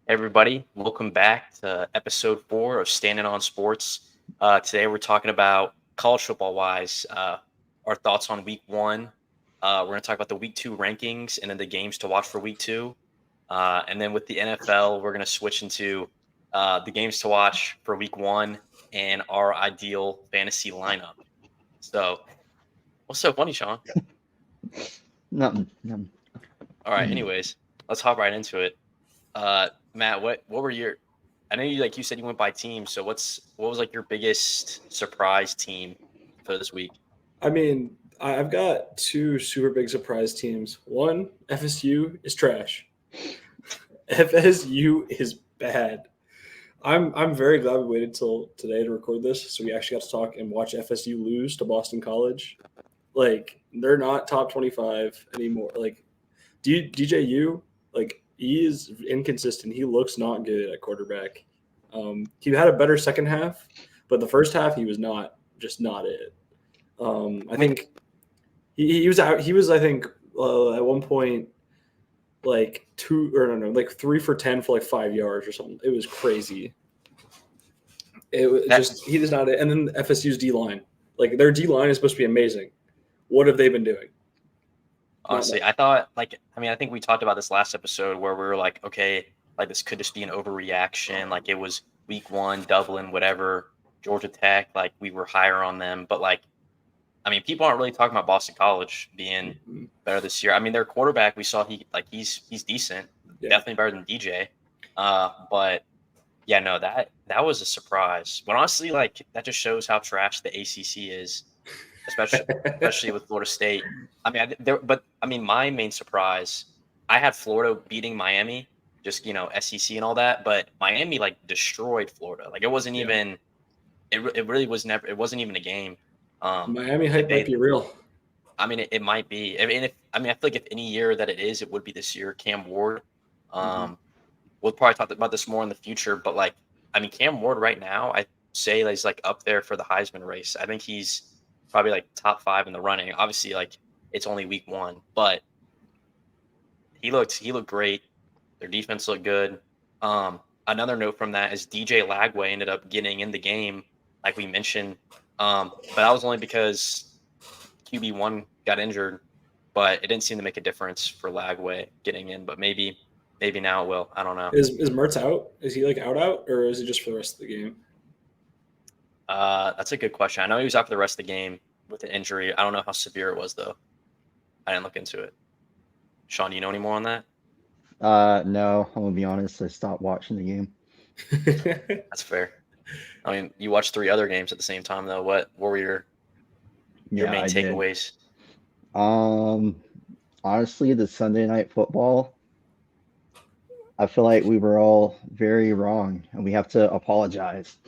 Everybody, welcome back to episode 4 of Standing on Sports. Today we're talking about college football wise, our thoughts on week 1. We're going to talk about the week 2 rankings and then the games to watch for week 2. And then with the NFL, we're going to switch into the games to watch for week 1 and our ideal fantasy lineup. So, what's so funny, Sean? Nothing. All right, anyways, let's hop right into it. Matt, what were your? I know you said you went by team. So what was like your biggest surprise team for this week? I mean, I've got two super big surprise teams. One, FSU is trash. FSU is bad. I'm very glad we waited till today to record this, so we actually got to talk and watch FSU lose to Boston College. Like they're not top 25 anymore. Like DJU, like he is inconsistent. He looks not good at quarterback. He had a better second half, but the first half he was not it. I think he was out. He was I think at one point like like 3 for 10 for like 5 yards or something. It was crazy. It was just he does not. And then FSU's D line, like their D line is supposed to be amazing. What have they been doing? Honestly, I think we talked about this last episode where we were like, okay, like this could just be an overreaction. Like it was week 1, Dublin, whatever, Georgia Tech. Like we were higher on them, but like, I mean, people aren't really talking about Boston College being better this year. I mean, their quarterback, we saw he's decent, definitely better than DJ. But yeah, no, that was a surprise. But honestly, like that just shows how trash the ACC is, especially with Florida State. I mean, my main surprise, I had Florida beating Miami, just SEC and all that, but Miami like destroyed Florida. Like it wasn't even, it really was never, it wasn't even a game. Miami hype might be real. I mean, it might be. I feel like if any year that it is, it would be this year. Cam Ward. We'll probably talk about this more in the future, but like, I mean, Cam Ward right now, I say that he's like up there for the Heisman race. I think he's probably like top 5 in the running. Obviously, like it's only week 1, but he looked great. Their defense looked good. Another note from that is DJ Lagway ended up getting in the game, like we mentioned. But that was only because QB1 got injured, but it didn't seem to make a difference for Lagway getting in. But maybe now it will. I don't know. Is Mertz out? Is he like out, or is it just for the rest of the game? That's a good question. I know he was out for the rest of the game with an injury. I don't know how severe it was though. I didn't look into it. Sean, do you know any more on that? No, I'm gonna be honest. I stopped watching the game. That's fair. I mean, you watched 3 other games at the same time though. What were your main takeaways? Honestly, the Sunday night football, I feel like we were all very wrong, and we have to apologize.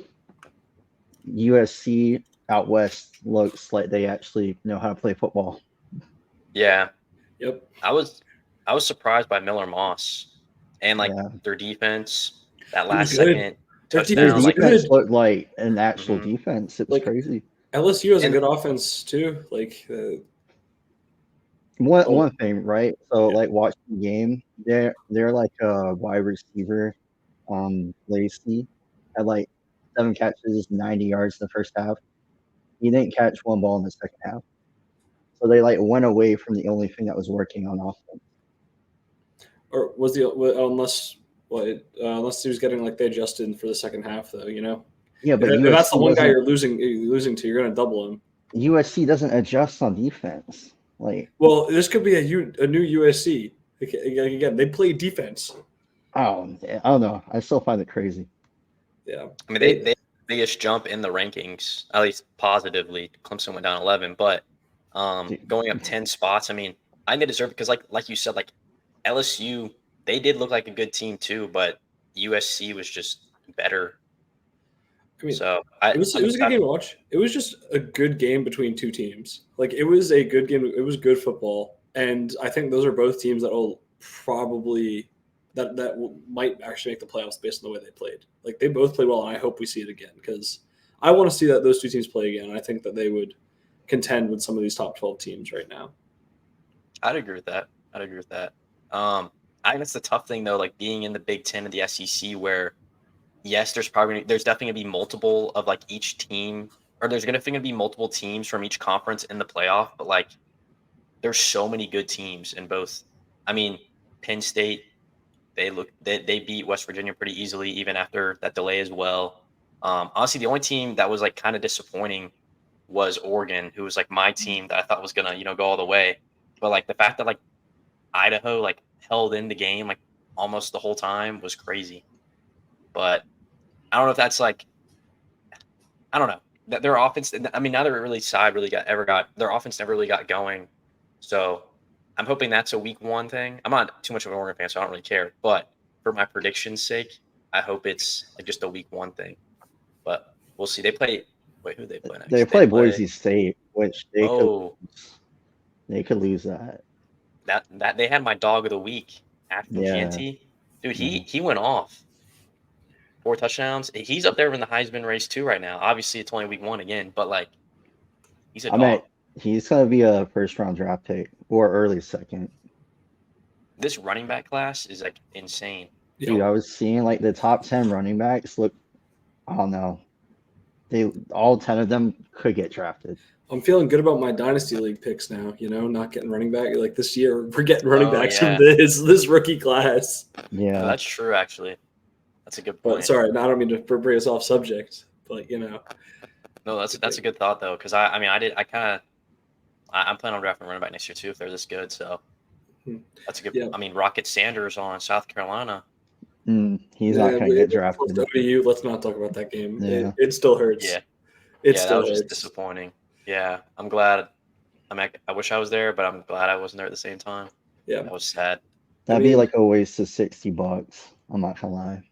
USC out west looks like they actually know how to play football. Yeah. Yep. I was surprised by Miller Moss and like their defense. That last second touchdown. Their defense looked like an actual defense. It was crazy. LSU has a good offense too. Like one thing, right? So like watching the game, they're like a wide receiver, Lacey had like 7 catches, 90 yards in the first half. He didn't catch one ball in the second half. So they like went away from the only thing that was working on offense. Or was unless he was getting like they adjusted for the second half though, Yeah, but if that's the one guy you're losing to, you're going to double him. USC doesn't adjust on defense. Well, this could be a new USC. Again, they play defense. Oh, I don't know. I still find it crazy. Yeah, I mean they biggest jump in the rankings, at least positively. Clemson went down 11, but going up 10 spots. I mean, I think they deserve it because, like you said, like LSU, they did look like a good team too, but USC was just better. I mean, so it was a good game to watch. It was just a good game between two teams. Like it was a good game. It was good football, and I think those are both teams that will probably might actually make the playoffs based on the way they played. Like they both played well, and I hope we see it again because I want to see that those two teams play again. I think that they would contend with some of these top 12 teams right now. I'd agree with that. I I think that's the tough thing though, like being in the Big Ten and the SEC, where yes, there's definitely gonna be multiple of like each team, or there's gonna be multiple teams from each conference in the playoff, but like there's so many good teams in both. I mean, Penn State, they beat West Virginia pretty easily, even after that delay as well. Honestly, the only team that was like kind of disappointing was Oregon, who was like my team that I thought was gonna, go all the way. But like the fact that like Idaho like held in the game like almost the whole time was crazy. But I don't know if that's like I don't know that their offense. I mean, neither really side really got their offense never really got going. So I'm hoping that's a week one thing. I'm not too much of an Oregon fan, so I don't really care. But for my prediction's sake, I hope it's like just a week one thing. But we'll see. They play. Wait, who do they play next? They play Boise State, which they could lose that. That they had my dog of the week, Ashton Jeanty. Dude, he went off. 4 touchdowns. He's up there in the Heisman race too right now. Obviously, it's only week one again, but like he's a dog. He's gonna be a first round draft pick or early second. This running back class is like insane. Dude, I was seeing like the top 10 running backs look. I don't know. All 10 of them could get drafted. I'm feeling good about my dynasty league picks now. Not getting running back like this year. We're getting running backs from this rookie class. Yeah, that's true. Actually, that's a good point. But sorry, I don't mean to bring us off subject, but No, that's a good thought though, because I'm planning on drafting running back next year too if they're this good. So that's a good. Yeah. I mean, Rocket Sanders on South Carolina. He's not going to get drafted. Let's not talk about that game. Yeah. It still hurts. Yeah, still that was just disappointing. Yeah, I'm glad. I wish I was there, but I'm glad I wasn't there at the same time. Yeah, that was sad. That'd be like a waste of $60. I'm not gonna lie.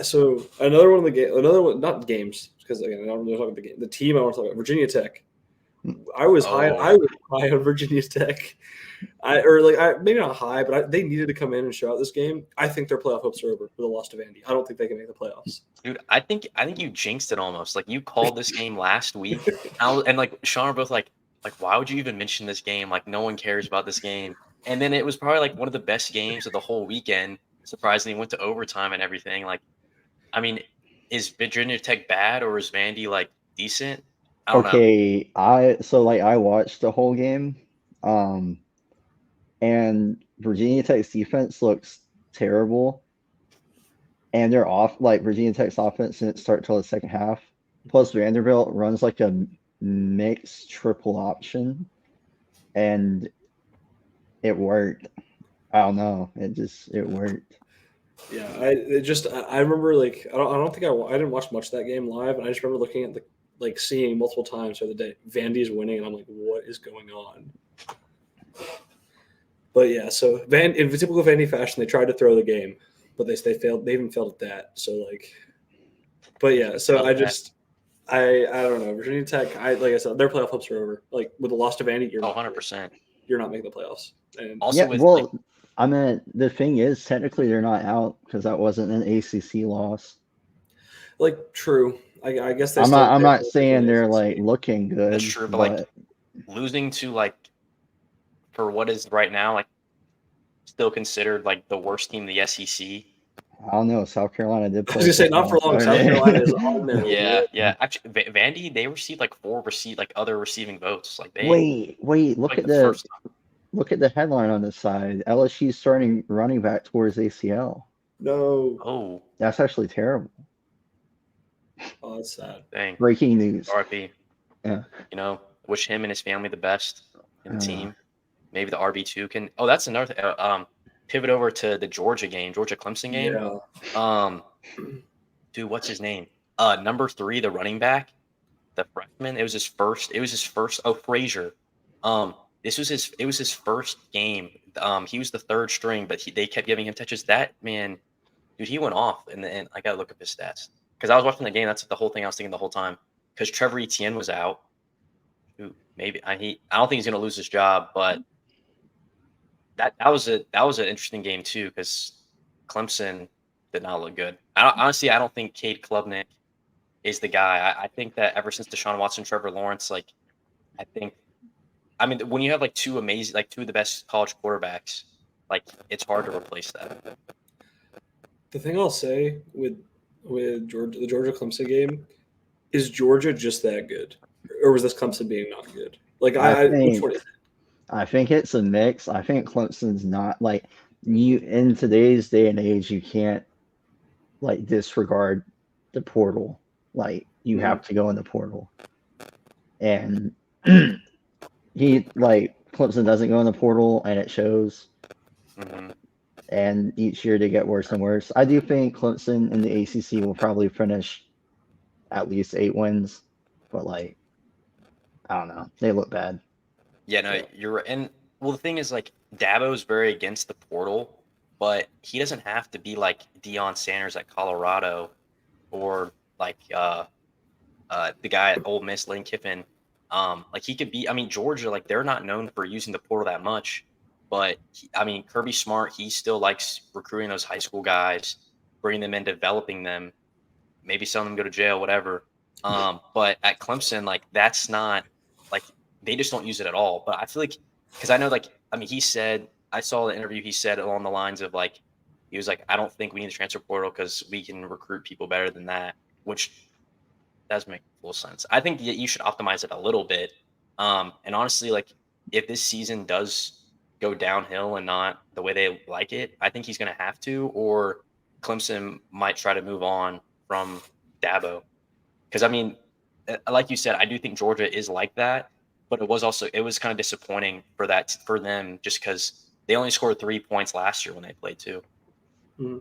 So another not games, because again I don't really talk about the game. The team I want to talk about, Virginia Tech. I was high on Virginia Tech. Maybe not high, but they needed to come in and show out this game. I think their playoff hopes are over with the loss to Vandy. I don't think they can make the playoffs. Dude, I think you jinxed it almost. Like you called this game last week, and like Sean are both like why would you even mention this game? Like no one cares about this game. And then it was probably like one of the best games of the whole weekend. Surprisingly, went to overtime and everything. Like, I mean, is Virginia Tech bad or is Vandy like decent? I don't know. I watched the whole game. And Virginia Tech's defense looks terrible. And they're off, like Virginia Tech's offense didn't start till the second half. Plus Vanderbilt runs like a mixed triple option. And it worked. I don't know. It worked. Yeah, I remember like I didn't watch much of that game live, and I just remember looking at seeing multiple times the other day Vandy's winning, and I'm like, what is going on? But yeah, so in typical Vandy fashion, they tried to throw the game, but they failed. They even failed at that. So but yeah, so I don't know. Virginia Tech, like I said, their playoff hopes are over. Like with the loss to Vandy, you're 100%. You're not making the playoffs. And also, the thing is, technically they're not out because that wasn't an ACC loss. True. I guess I'm not saying they're like looking good. That's true, but like losing to for what is right now still considered the worst team in the SEC. I don't know. South Carolina did play. I was gonna say not for long. South Carolina is on there. Yeah. Actually, Vandy, they received other receiving votes. Wait. Look at the headline on this side. LSU starting running back towards ACL. No. Oh, that's actually terrible. Oh, that's sad. Dang. Breaking news. RP. Yeah. Wish him and his family the best in the team. Maybe the RB2 can. Oh, that's another thing. Pivot over to the Georgia Clemson game. Yeah. Dude, what's his name? Number 3, the running back, the freshman. It was his first. Oh, Frazier. It was his first game. He was the third string, but they kept giving him touches. That man, dude, he went off. And I gotta look up his stats because I was watching the game. That's the whole thing I was thinking the whole time. Because Trevor Etienne was out. Who maybe I don't think he's gonna lose his job, but. That was an interesting game too because Clemson did not look good. Honestly, I don't think Cade Klubnik is the guy. I think that ever since Deshaun Watson, Trevor Lawrence, I think I mean, when you have like two of the best college quarterbacks, like it's hard to replace that. The thing I'll say with Georgia, the Georgia Clemson game, is Georgia just that good, or was this Clemson being not good? Like which one is it? I think it's a mix. I think Clemson's not like you in today's day and age. You can't like disregard the portal. Like you have to go in the portal, and Clemson doesn't go in the portal, and it shows. Mm-hmm. And each year they get worse and worse. I do think Clemson in the ACC will probably finish at least 8 wins, but like I don't know, they look bad. Yeah, no, you're right. And well, the thing is, like, Dabo's very against the portal, but he doesn't have to be like Deion Sanders at Colorado, or like the guy at Ole Miss, Lane Kiffin. Like he could be. I mean, Georgia, like they're not known for using the portal that much, but I mean, Kirby Smart, he still likes recruiting those high school guys, bringing them in, developing them, maybe some of them go to jail, whatever. But at Clemson, like that's not like they just don't use it at all. But I feel like because I know like I mean he said I saw the interview he said along the lines of like he was like I don't think we need a transfer portal because we can recruit people better than that, which does make full sense. I think that you should optimize it a little bit. And honestly, like if this season does go downhill and not the way they like it, I think he's going to have to, or Clemson might try to move on from Dabo. Because I mean, like you said, I do think Georgia is like that, but it was kind of disappointing for them just because they only scored 3 points last year when they played too. Mm-hmm.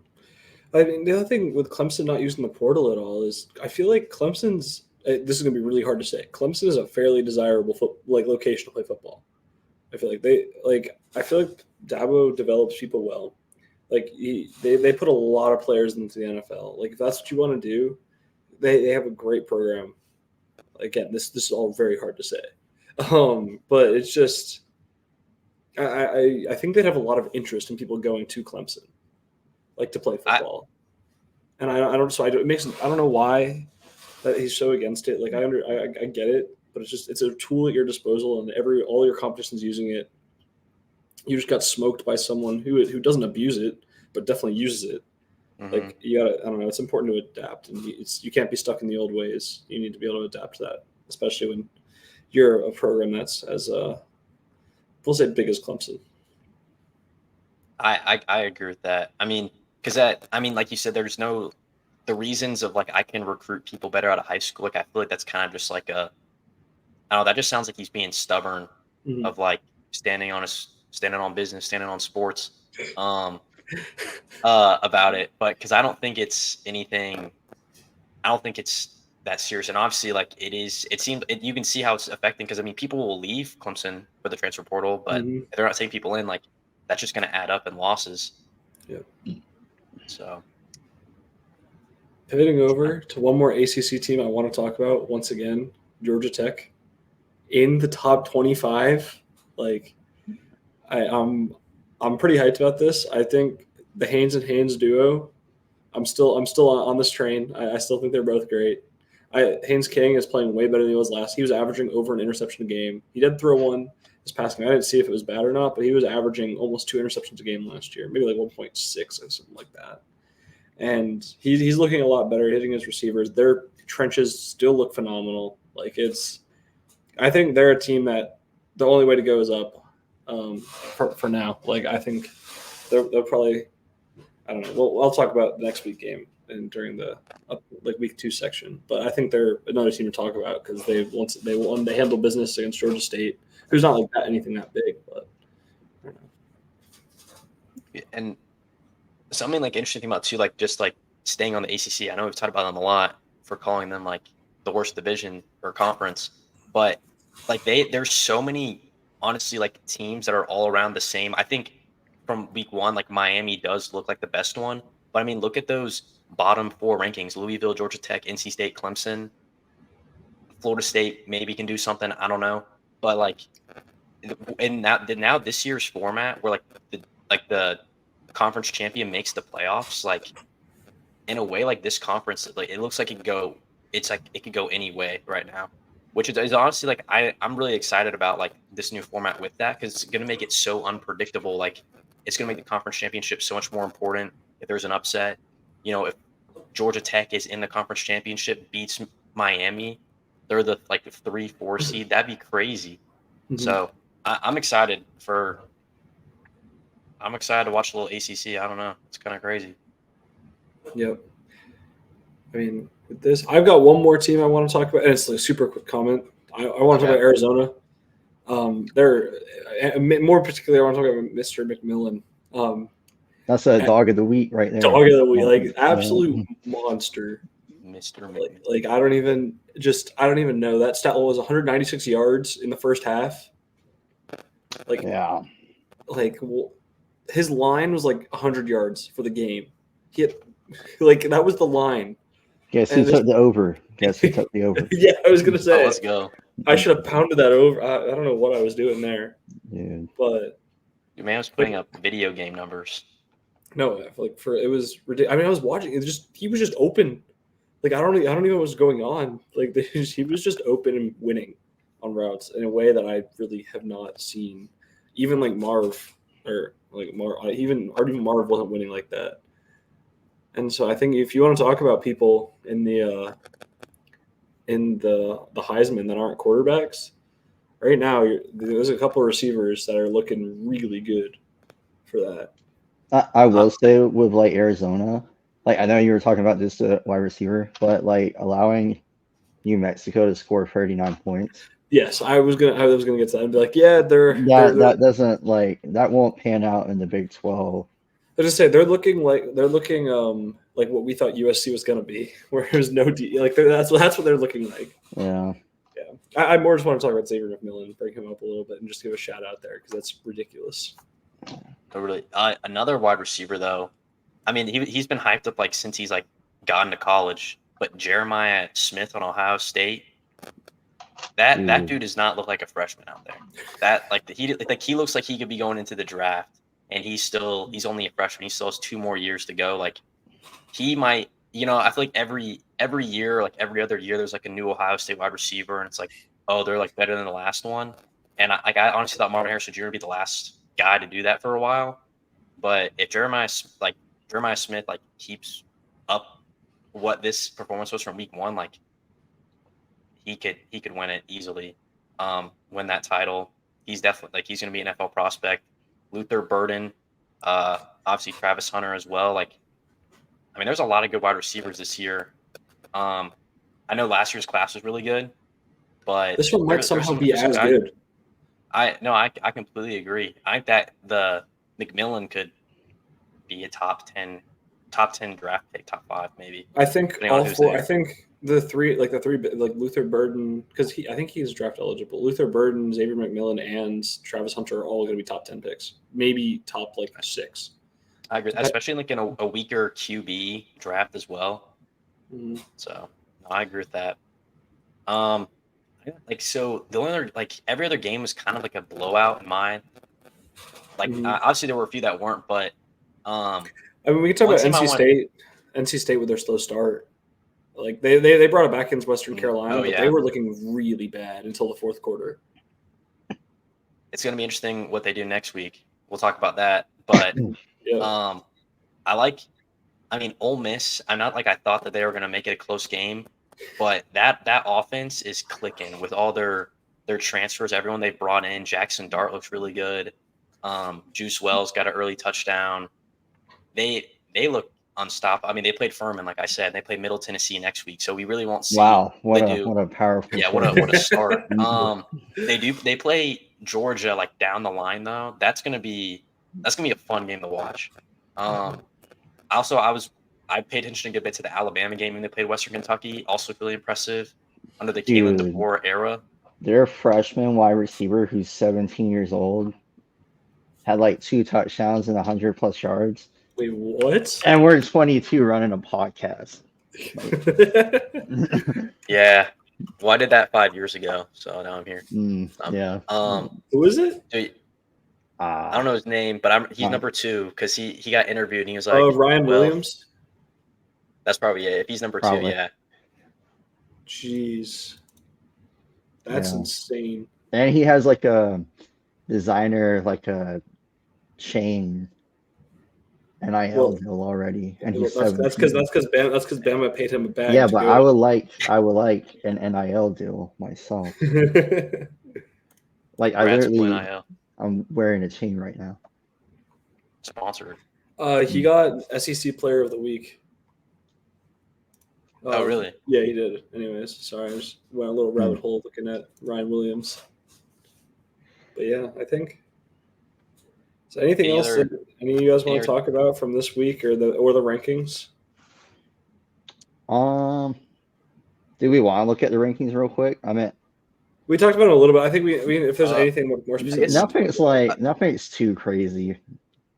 I mean, the other thing with Clemson not using the portal at all is I feel like Clemson's. This is going to be really hard to say. Clemson is a fairly desirable location to play football. I feel like I feel like Dabo develops people well. Like they put a lot of players into the NFL. Like if that's what you want to do, they have a great program. Again, this is all very hard to say, but it's just I think they'd have a lot of interest in people going to Clemson, like to play football. And I don't know why that he's so against it. Like I get it, but it's a tool at your disposal, and all your competition's using it. You just got smoked by someone who doesn't abuse it, but definitely uses it. Mm-hmm. Like you gotta, I don't know. It's important to adapt, and you can't be stuck in the old ways. You need to be able to adapt to that, especially when you're a program that's as we'll say big as Clemson. I agree with that. I mean, like you said, there's no the reasons of like I can recruit people better out of high school. Like I feel like that's kind of just like I don't know. That just sounds like he's being stubborn of like standing on business, standing on sports, about it. But because I don't think it's anything. I don't think it's that serious. And obviously, like it is. You can see how it's affecting because I mean, people will leave Clemson for the transfer portal, but if they're not taking people in, like that's just going to add up in losses. Yeah. So. Pivoting over to one more ACC team I want to talk about once again, Georgia Tech, in the top 25. Like, I'm pretty hyped about this. I think the Haynes and Haynes duo. I'm still on this train. I still think they're both great. Haynes King is playing way better than he was last. He was averaging over an interception a game. He did throw one this past game. I didn't see if it was bad or not, but he was averaging almost 2 interceptions a game last year, maybe like 1.6 or something like that. And he's looking a lot better, hitting his receivers. Their trenches still look phenomenal. I think they're a team that the only way to go is up for now. Like I think they'll probably, I don't know. I'll talk about the next week game and during the week 2 section. But I think they're another team to talk about because they handle business against Georgia State, who's not like anything that big. But I don't know. And something like interesting thing about too, like just like staying on the ACC. I know we've talked about them a lot for calling them like the worst division or conference, but like there's so many honestly like teams that are all around the same. I think from week 1, like Miami does look like the best one, but I mean look at those bottom 4 rankings: Louisville, Georgia Tech, NC State, Clemson, Florida State maybe can do something. I don't know, but like and now this year's format where the conference champion makes the playoffs, like in a way like this conference, like it looks like it could go any way right now. which is honestly like I'm really excited about like this new format with that because it's going to make it so unpredictable. Like it's going to make the conference championship so much more important. If there's an upset, if Georgia Tech is in the conference championship, beats Miami, they're the like the 3-4 seed. That'd be crazy. Mhm. So I'm excited to watch a little ACC. I don't know, it's kind of crazy. Yep. I mean, with this, I've got one more team I want to talk about, and it's like a super quick comment. I want to talk about Arizona. They're more particularly, I want to talk about Mr. McMillan. That's a dog of the week right there. Dog of the week, like absolute monster. Mr. McMillan. Like I don't even know that stat was 196 yards in the first half. Like yeah, like his line was like 100 yards for the game. He had, like that was the line. Guess who took the over? Guess who took the over? Yeah, I was gonna say. Let's go. I should have pounded that over. I don't know what I was doing there. Yeah. But your man was putting up video game numbers. No, it was ridiculous. I mean, I was watching. He was just open. Like I don't even know what was going on. Like he was just open and winning on routes in a way that I really have not seen. Even like Marv even Marv wasn't winning like that. And so I think if you want to talk about people in the Heisman that aren't quarterbacks, right now there's a couple of receivers that are looking really good for that. I will say with like Arizona, like I know you were talking about just a wide receiver, but like allowing New Mexico to score 39 points. Yes, I was gonna get to that and be like, yeah, that doesn't that won't pan out in the Big 12. I just say they're looking like what we thought USC was gonna be, where there's no that's what they're looking like. Yeah. I more just want to talk about Xavier McMillan, bring him up a little bit, and just give a shout out there because that's ridiculous. Really, another wide receiver though. I mean, he's been hyped up like since he's like gotten to college. But Jeremiah Smith on Ohio State, that dude does not look like a freshman out there. That he looks like he could be going into the draft, and he's only a freshman. He still has 2 more years to go. Like he might, I feel like every year, like every other year, there's like a new Ohio State wide receiver, and it's like, oh, they're like better than the last one. And I honestly thought Marvin Harrison Jr. would be the last guy to do that for a while. But if Jeremiah Smith like keeps up what this performance was from week 1, like he could win it easily, win that title. He's definitely he's going to be an NFL prospect. Luther Burden, obviously Travis Hunter as well. Like, I mean, there's a lot of good wide receivers this year. I know last year's class was really good, but this one might somehow be as good. I completely agree. I think that the McMillan could be a top 10 draft pick, top 5 maybe. I think all 4. I think the three Luther Burden, because I think he's draft eligible. Luther Burden, Xavier McMillan, and Travis Hunter are all going to be top 10 picks, maybe top 6. I agree, especially like in a weaker QB draft as well. Mm-hmm. So I agree with that. So the only other every other game was kind of like a blowout in mine. Obviously there were a few that weren't, but I mean, we can talk about NC State. NC State with their slow start. Like they brought it back against Western Carolina, but they were looking really bad until the fourth quarter. It's going to be interesting what they do next week. We'll talk about that. But Ole Miss. I'm not I thought that they were going to make it a close game, but that offense is clicking with all their transfers. Everyone they brought in. Jackson Dart looks really good. Juice Wells got an early touchdown. They look unstoppable. I mean, they played Furman, like I said. They play Middle Tennessee next week, so we really won't see. Wow, what a powerful. Yeah, what a start. They play Georgia down the line though. That's gonna be a fun game to watch. Also, I paid attention a good bit to the Alabama game when they played Western Kentucky. Also really impressive under the Kalen DeBoer era. Their freshman wide receiver, who's 17 years old, had 2 touchdowns and 100+ yards. Wait, what? And we're 22 running a podcast. Yeah. Well, I did that 5 years ago, so now I'm here. Yeah. Who is it? I don't know his name, but he's number 2 because he got interviewed and he was like, Ryan Williams. That's probably it. If he's number 2, yeah. Jeez. That's Yeah. insane. And he has like a designer, like a chain NIL Well, deal already, and well, he's that's because 17. Bama paid him a bag Yeah, to but go. I would like an NIL deal myself. Like I Brad's point literally, IL I'm wearing a chain right now. sponsored. He got SEC Player of the Week. Oh, really? Yeah, he did. Anyways, sorry, I just went a little rabbit hole looking at Ryan Williams. But yeah, I think. So anything Any else other? that any of you guys want any to talk about from this week or the rankings? Do we want to look at the rankings real quick? I mean, We talked about it a little bit. I think we if there's anything more I specific. guess- nothing's too crazy.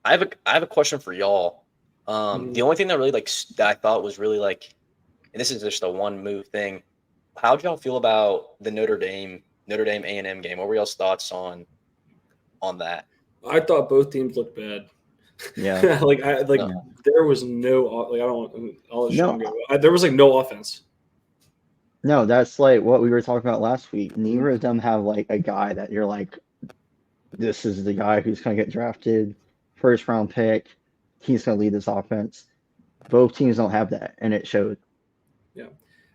I have a question for y'all. The only thing that really that I thought was really and this is just a one move thing. How'd y'all feel about the Notre Dame A&M game? What were y'all's thoughts on that? I thought both teams looked bad. Yeah. There was no I don't. I'll let Sean No. go. There was no offense. No, that's like what we were talking about last week. Neither of them have like a guy that you're like, this is the guy who's going to get drafted, first round pick. He's going to lead this offense. Both teams don't have that, and it showed. Yeah,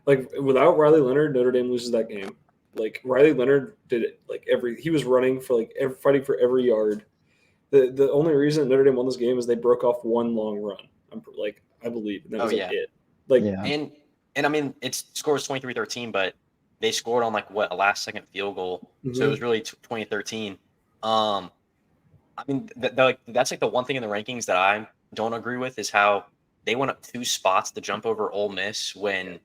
without Riley Leonard, Notre Dame loses that game. Riley Leonard did it he was running for fighting for every yard. The only reason Notre Dame won this game is they broke off one long run. I believe and that was it. And I mean, its score was 23-13, but they scored on a last second field goal, so it was really 2013. I mean, that's the one thing in the rankings that I don't agree with is how they went up 2 spots to jump over Ole Miss when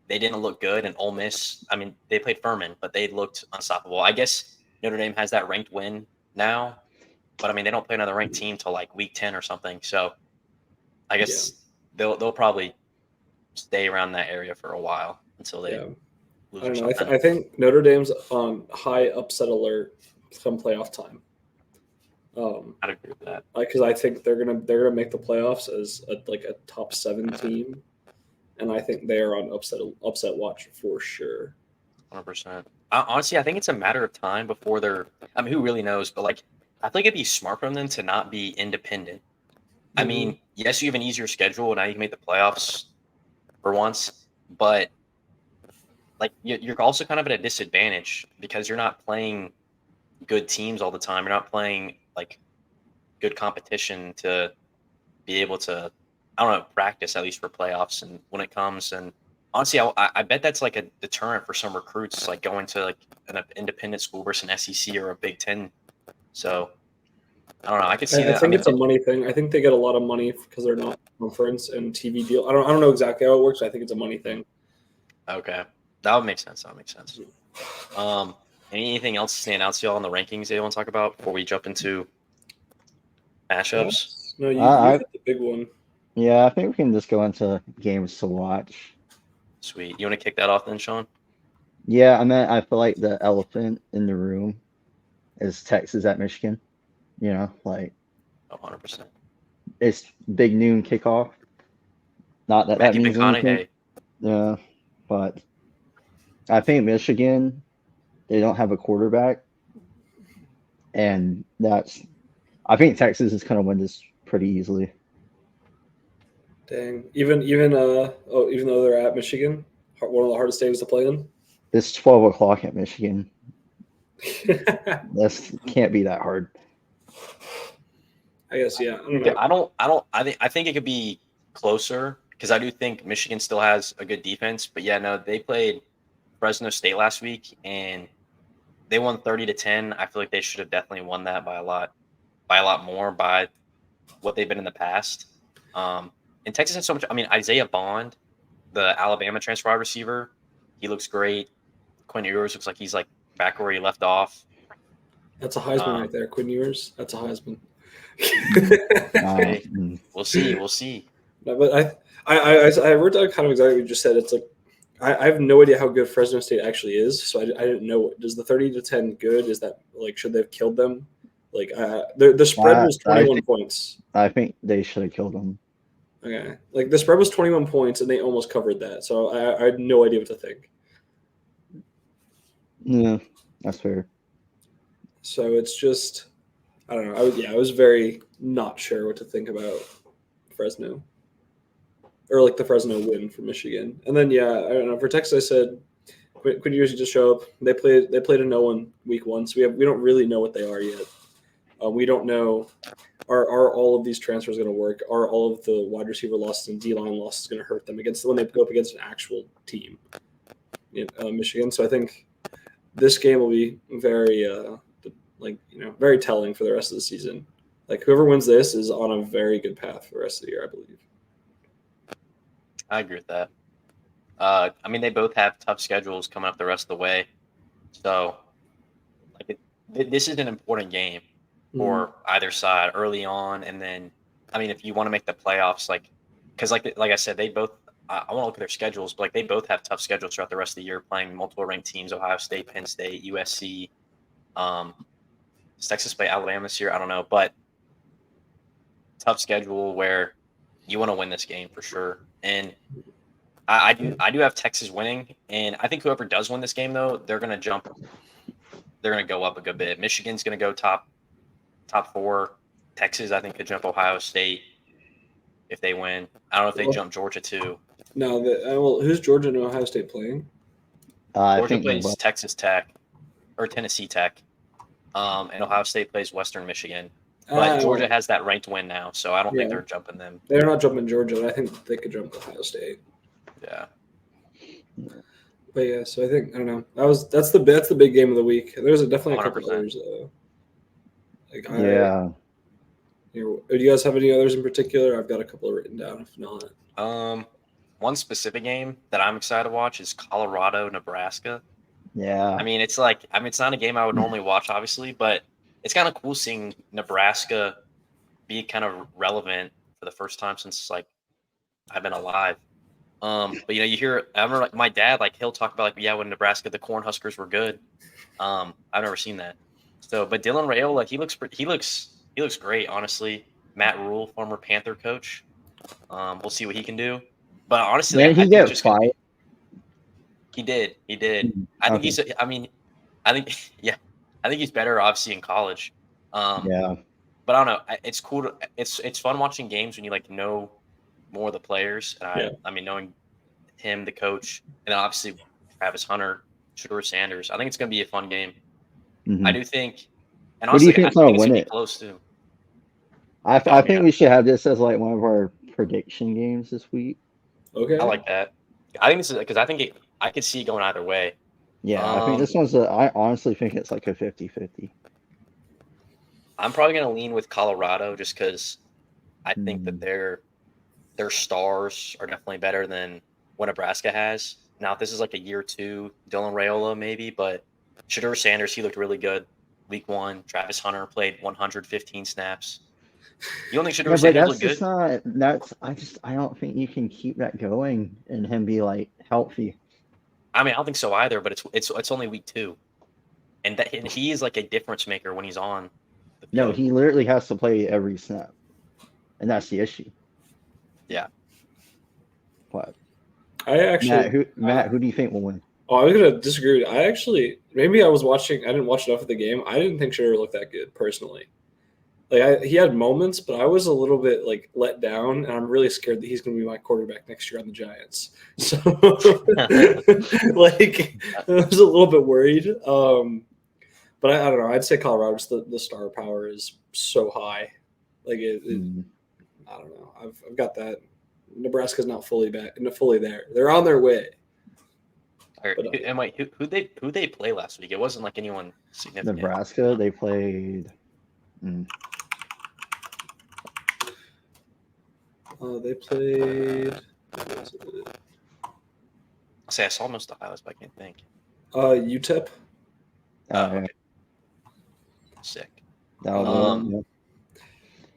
they didn't look good. And Ole Miss, I mean, they played Furman, but they looked unstoppable. I guess Notre Dame has that ranked win now, but I mean, they don't play another ranked team till week 10 or something. So I guess they'll probably stay around that area for a while until they lose. I don't know. I think Notre Dame's on high upset alert come playoff time. I'd agree with that because I think they're gonna make the playoffs as a top 7 team, and I think they are on upset watch for sure. 100%. Honestly, I think it's a matter of time before they're. I mean, who really knows? But I think it'd be smart for them to not be independent. I mean, yes, you have an easier schedule, and now you can make the playoffs for once, but you're also kind of at a disadvantage because you're not playing good teams all the time. You're not playing good competition to be able to, I don't know, practice at least for playoffs and when it comes. And honestly, I bet that's a deterrent for some recruits going to an independent school versus an SEC or a Big Ten. So I don't know. I could see that. I think it's a money thing. I think they get a lot of money because they're not conference and TV deal. I don't know exactly how it works. I think it's a money thing. Okay, that would make sense. Anything else stand out to y'all on the rankings that you want to talk about before we jump into matchups? No, you hit the big one. Yeah, I think we can just go into games to watch. Sweet. You want to kick that off then, Sean? Yeah, I feel like the elephant in the room is Texas at Michigan. 100%. It's big noon kickoff. Not that that means anything. Yeah, but I think Michigan, they don't have a quarterback, and I think Texas is going to win this pretty easily. Dang. Even though they're at Michigan, one of the hardest stadiums to play in. It's 12 o'clock at Michigan. This can't be that hard. I guess, yeah. I don't know. I think it could be closer because I do think Michigan still has a good defense. But yeah, no, they played Fresno State last week and they won 30-10. I feel like they should have definitely won that by a lot more by what they've been in the past. And Texas has so much. I mean, Isaiah Bond, the Alabama transfer wide receiver, he looks great. Quinn Ewers looks like he's back where he left off. That's a Heisman right there, Quinn Ewers. That's a Heisman. We'll see. No, but I wrote down kind of exactly what you just said. It's I have no idea how good Fresno State actually is, so I didn't know. Does the 30-10 good? Is that should they have killed them? The spread was 21 points. I think they should have killed them. Okay, the spread was 21 points, and they almost covered that. So I had no idea what to think. Yeah, that's fair. So it's just, I don't know. I was very not sure what to think about Fresno, or like the Fresno win for Michigan. And then I don't know. For Texas, I said Quinn Ewers just show up. They played a no one week 1, so we don't really know what they are yet. We don't know are all of these transfers going to work? Are all of the wide receiver losses and D line losses going to hurt them when they go up against an actual team in Michigan? So I think this game will be very very telling for the rest of the season. Like whoever wins this is on a very good path for the rest of the year, I believe. I agree with that. I mean, they both have tough schedules coming up the rest of the way, so this is an important game for either side early on, and then I mean, if you want to make the playoffs, because like I said, they both. I want to look at their schedules, but they both have tough schedules throughout the rest of the year, playing multiple ranked teams: Ohio State, Penn State, USC. Does Texas play Alabama this year? I don't know, but tough schedule where you want to win this game for sure, and I do have Texas winning, and I think whoever does win this game though, they're gonna jump. They're gonna go up a good bit. Michigan's gonna go top 4. Texas, I think, could jump Ohio State if they win. I don't know if they jump Georgia too. No, who's Georgia and Ohio State playing? Georgia plays Texas Tech or Tennessee Tech, and Ohio State plays Western Michigan. But Georgia has that ranked win now, so I don't think they're jumping them. They're not jumping Georgia, but I think they could jump Ohio State. Yeah. But so I think I don't know. That's the big game of the week. There's definitely a couple 100%. others. Yeah. Do you guys have any others in particular? I've got a couple written down. If not, one specific game that I'm excited to watch is Colorado, Nebraska. Yeah. I mean, it's not a game I would normally watch, obviously, but it's kind of cool seeing Nebraska be kind of relevant for the first time since I've been alive. But you hear, I remember my dad, he'll talk about when Nebraska, the Cornhuskers were good. I've never seen that. So, but Dylan Raiola, he looks great, honestly. Matt Rule, former Panther coach. We'll see what he can do. But honestly, he get fired? He did. I think he's. I mean, I think he's better, obviously, in college. Yeah. But I don't know. It's cool. It's fun watching games when you know more of the players. And I mean, knowing him, the coach, and then obviously Travis Hunter, Shedeur Sanders. I think it's going to be a fun game. Mm-hmm. I do think. And honestly, I think it's going to be close too. I think we should have this as one of our prediction games this week. Okay. I like that. I think this is because I could see it going either way. Yeah, I think this one's I honestly think it's a 50-50. I'm probably going to lean with Colorado just because I think that their stars are definitely better than what Nebraska has. Now, if this is a year 2, Dylan Raiola maybe, but Shedeur Sanders, he looked really good week 1. Travis Hunter played 115 snaps. You don't think Shedeur Sanders looked good? I don't think you can keep that going and him be healthy. I mean, I don't think so either, but it's only week 2. And he is a difference maker when he's on. No, he literally has to play every snap. And that's the issue. Yeah. What? Matt, who do you think will win? Oh, I was gonna disagree. Maybe I didn't watch enough of the game. I didn't think Shedeur looked that good personally. He had moments, but I was a little bit let down, and I'm really scared that he's going to be my quarterback next year on the Giants. So, I was a little bit worried. But I don't know. I'd say Colorado. Just the star power is so high. I don't know. I've got that. Nebraska's not fully there. They're on their way. But, and wait, who they play last week? It wasn't anyone significant. Nebraska. They played. They played. I saw most of the highlights, but I can't think. UTEP. Okay. Sick.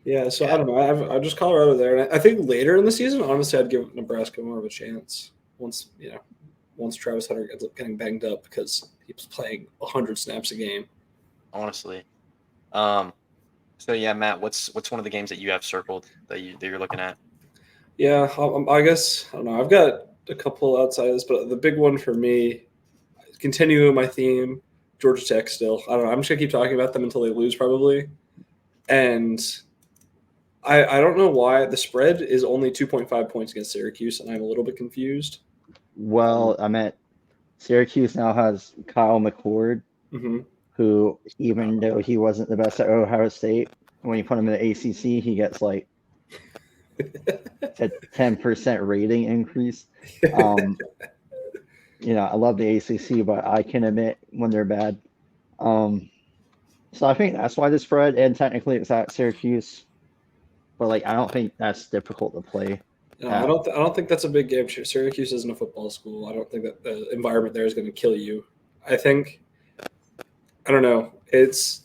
Yeah, so I don't know. I've just Colorado there, and I think later in the season, honestly, I'd give Nebraska more of a chance. Once Travis Hunter ends up getting banged up because he was playing 100 snaps a game. Honestly. So yeah, Matt, what's one of the games that you have circled that you're looking at? Yeah, I guess I don't know. I've got a couple outside of this, but the big one for me, continuing my theme, Georgia Tech still. I don't know. I'm just going to keep talking about them until they lose probably. And I don't know why the spread is only 2.5 points against Syracuse, and I'm a little bit confused. Well, I meant Syracuse now has Kyle McCord, who, even though he wasn't the best at Ohio State, when you put him in the ACC, he gets like a 10% rating increase. I love the ACC, but I can admit when they're bad. So I think that's why the spread, and technically it's at Syracuse, but like I don't think that's difficult to play. No, I don't think that's a big game. Syracuse isn't a football school. I don't think that the environment there is going to kill you. I don't know. It's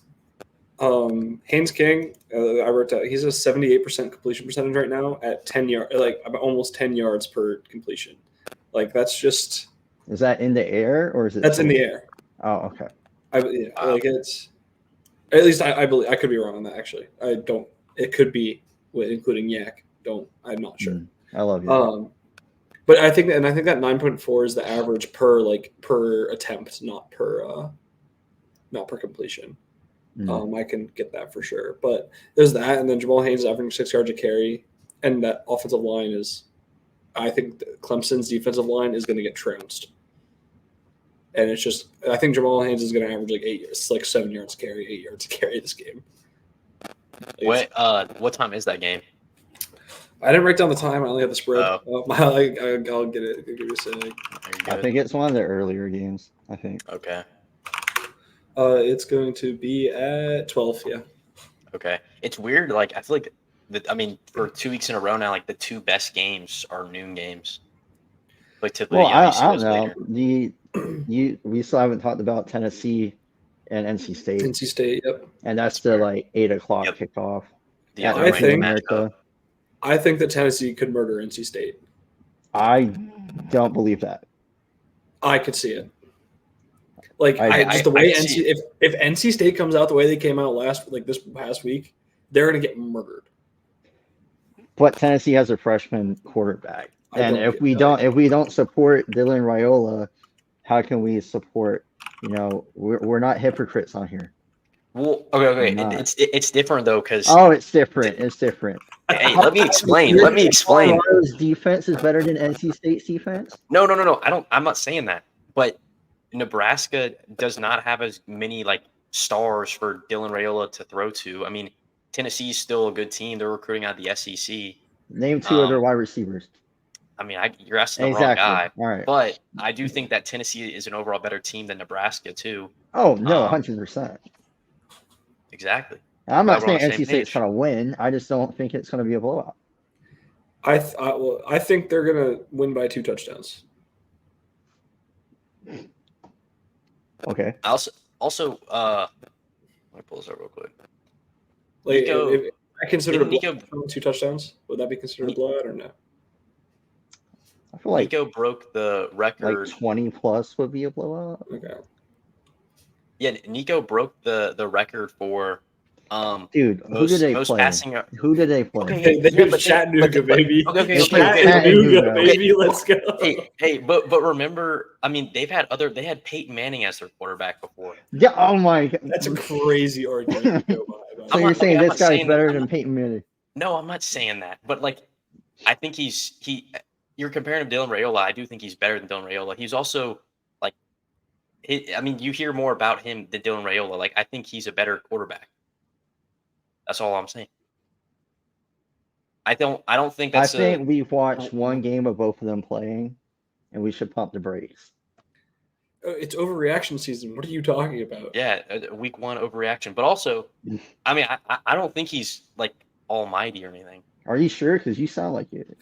Haynes King. I wrote down he's a 78% completion percentage right now at 10 yards, like almost 10 yards per completion. Like that's just. Is that in the air or is it? That's in the air. Oh, okay. Like it's. At least I believe. I could be wrong on that. Actually, I don't. It could be including Yak. I'm not sure. I love you. But I think that 9.4 is the average per attempt, not per completion. I can get that for sure. But there's that, and then Jamal Haynes is averaging 6 yards a carry, and that offensive line is. I think Clemson's defensive line is going to get trounced, and it's just. I think Jamal Haynes is going to average 7 yards a carry, 8 yards a carry this game. What time is that game? I didn't write down the time. I only have the spread. Oh. I'll get it. Give me a second. I think it's one of the earlier games. I think. Okay. It's going to be at 12. Yeah. Okay. It's weird. Like I feel like for 2 weeks in a row now, like the two best games are noon games. Like typically, I don't know. We still haven't talked about Tennessee and NC State. NC State. Yep. And that's the 8:00 kickoff. I think that Tennessee could murder NC State. I don't believe that. I could see it. Like the way if NC State comes out the way they came out this past week, they're gonna get murdered. But Tennessee has a freshman quarterback, and if we don't support Dylan Raiola, how can we support? We're not hypocrites on here. Well, okay. It's different though because it's different. It's different. Hey, let me explain. Colorado's defense is better than NC State's defense. No. I'm not saying that, but Nebraska does not have as many stars for Dylan Raiola to throw to. I mean, Tennessee's still a good team. They're recruiting out of the SEC. Name two other wide receivers. I mean, you're asking the wrong guy. All right. But I do think that Tennessee is an overall better team than Nebraska too. Oh no, 100%. Exactly. I'm not saying NC State's going to win. I just don't think it's going to be a blowout. I think they're going to win by 2 touchdowns. Okay. Also, let me pull this up real quick. If I consider Nico 2 touchdowns, would that be considered a blowout or no? I feel like Nico broke the record. 20 plus would be a blowout. Okay. Yeah, Nico broke the record for dude. Who did they play? Who did they play? Okay, they have Chattanooga, baby. Okay, Chattanooga, baby. Let's go. Hey, but remember, I mean, they had Peyton Manning as their quarterback before. Yeah. Oh my God. That's a crazy argument to go by. So you're saying this guy's better than Peyton Manning? No, I'm not saying that. But I think you're comparing him to Dylan Raiola. I do think he's better than Dylan Raiola. He's also you hear more about him than Dylan Raiola. I think he's a better quarterback. That's all I'm saying. I don't think that's. I think we've watched one game of both of them playing, and we should pump the brakes. It's overreaction season. What are you talking about? Yeah, week 1 overreaction. But also, I mean, I don't think he's almighty or anything. Are you sure? Because you sound like it.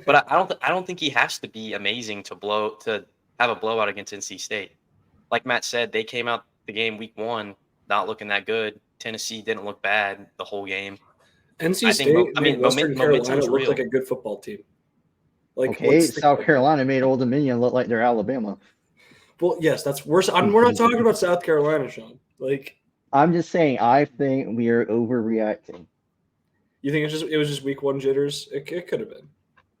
But I don't think he has to be amazing to have a blowout against NC State. Like Matt said, they came out the game week 1 not looking that good. Tennessee didn't look bad the whole game. NC State, Western Carolina looked like a good football team. South Carolina made Old Dominion look like they're Alabama. Well, yes, that's worse. We're not talking about South Carolina, Sean. I'm just saying, I think we are overreacting. You think it was just week 1 jitters? It could have been.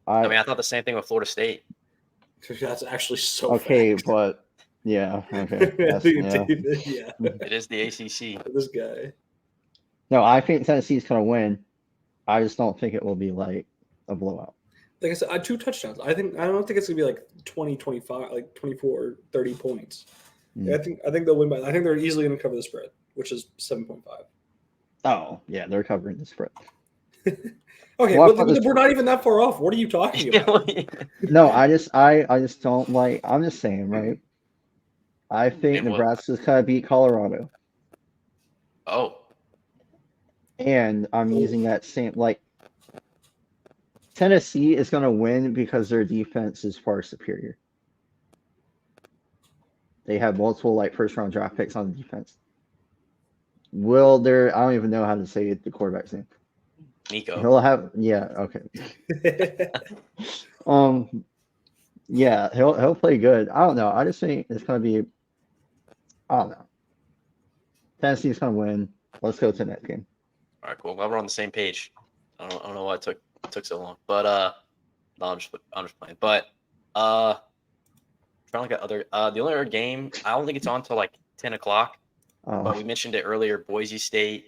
I thought the same thing with Florida State. That's actually so. Okay, fact. but Yeah. Okay. I think Yeah. It is the ACC. This guy. No, I think Tennessee's gonna win. I just don't think it will be like a blowout. Like I said, 2 touchdowns. I don't think it's gonna be like 20, 25, like 24, 30 points. Mm. I think they'll win by. I think they're easily gonna cover the spread, which is 7.5. Oh, yeah, they're covering the spread. Okay, Well, but we're not even that far off. What are you talking about? No, I just don't like. I'm just saying, right? I think And what? Nebraska's gonna beat Colorado, Oh, and I'm using that same like. Tennessee is gonna win because their defense is far superior. They have multiple like first round draft picks on the defense. Will there? I don't even know how to say the quarterback's name. Nico. He'll have okay. Yeah, he'll play good. I don't know. I just think it's gonna be. I don't know. Tennessee's gonna win. Let's go to the next game. All right, cool. Well, we're on the same page. I don't know why it took so long, but no, I'm just playing. But trying to look at other the only other game. I don't think it's on until like 10 o'clock. But we mentioned it earlier. Boise State,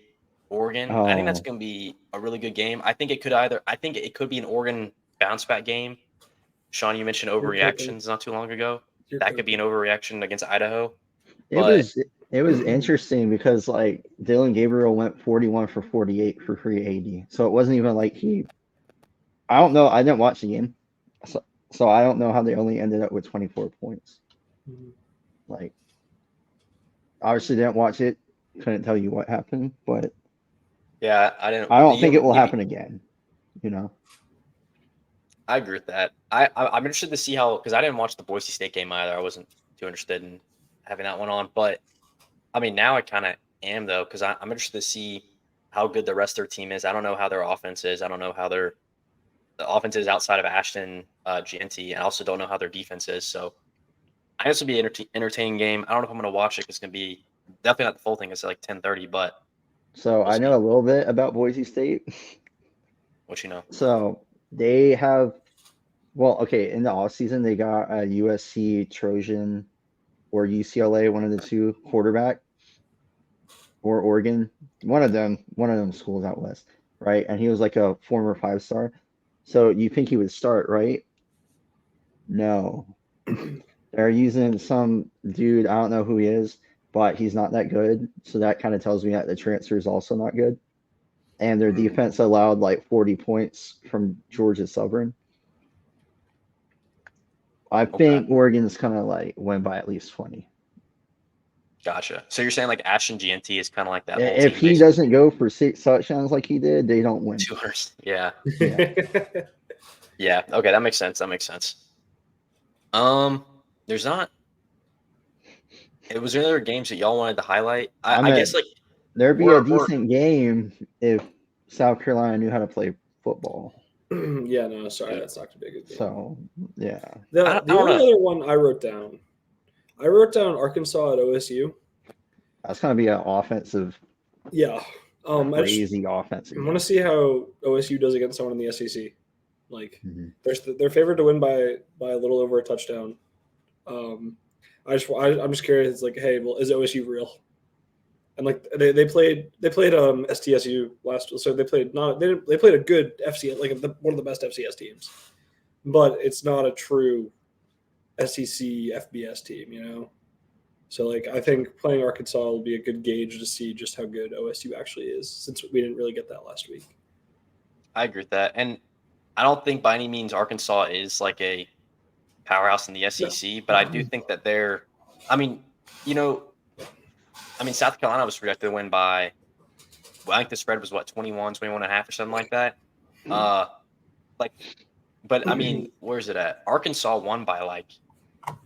Oregon. I think that's going to be a really good game. I think it could be an Oregon bounce back game. Sean, you mentioned overreactions not too long ago. That could be an overreaction against Idaho. It was interesting because like Dylan Gabriel went 41 for 48 for free 80. So it wasn't even like I don't know. I didn't watch the game. So I don't know how they only ended up with 24 points. Like obviously didn't watch it. Couldn't tell you what happened, but yeah, I didn't. I don't think it will happen again. You know. I agree with that. I'm interested to see how because I didn't watch the Boise State game either. I wasn't too interested in having that one on, but I mean now I kind of am though because I'm interested to see how good the rest of their team is. I don't know how their offense is. I don't know how the offense is outside of Ashton Gianti, and I also don't know how their defense is. So I guess it'll be an entertaining game. I don't know if I'm going to watch it. 'Cause it's going to be definitely not the full thing. It's like 10:30, but so I know a little bit about Boise State. What you know? So they have, well, okay, in the off season they got a USC Trojan or UCLA, one of the two quarterback, or Oregon, one of them schools out west, right? And he was like a former 5-star. So you think he would start, right? No. They're using some dude, I don't know who he is, but he's not that good. So that kind of tells me that the transfer is also not good. And their defense allowed like 40 points from Georgia Southern. I think Oregon's kind of like win by at least 20. Gotcha. So you're saying like Ashton GNT is kind of like that. If he doesn't go for 6 touchdowns like he did, they don't win. 200. Yeah. Yeah. Yeah. Okay, that makes sense. There's not. Was there other games that y'all wanted to highlight? I guess like there'd be a decent game if South Carolina knew how to play football. Yeah, no, sorry, that's not gonna be a good game. So yeah. The only other one I wrote down Arkansas at OSU. That's gonna be an offensive. Yeah. Crazy offensive. I want to see how OSU does against someone in the SEC. Like they're favored to win by a little over a touchdown. I'm just curious. It's like, hey, well, is OSU real? And like they played STSU last, so they played a good FCS, like one of the best FCS teams, but it's not a true SEC FBS team, you know. So like I think playing Arkansas will be a good gauge to see just how good OSU actually is, since we didn't really get that last week. I agree with that, and I don't think by any means Arkansas is like a powerhouse in the SEC, but I do think that they're. I mean, South Carolina was projected to win by. Well, I think the spread was 21 and a half or something like that. But I mean, where's it at? Arkansas won by like.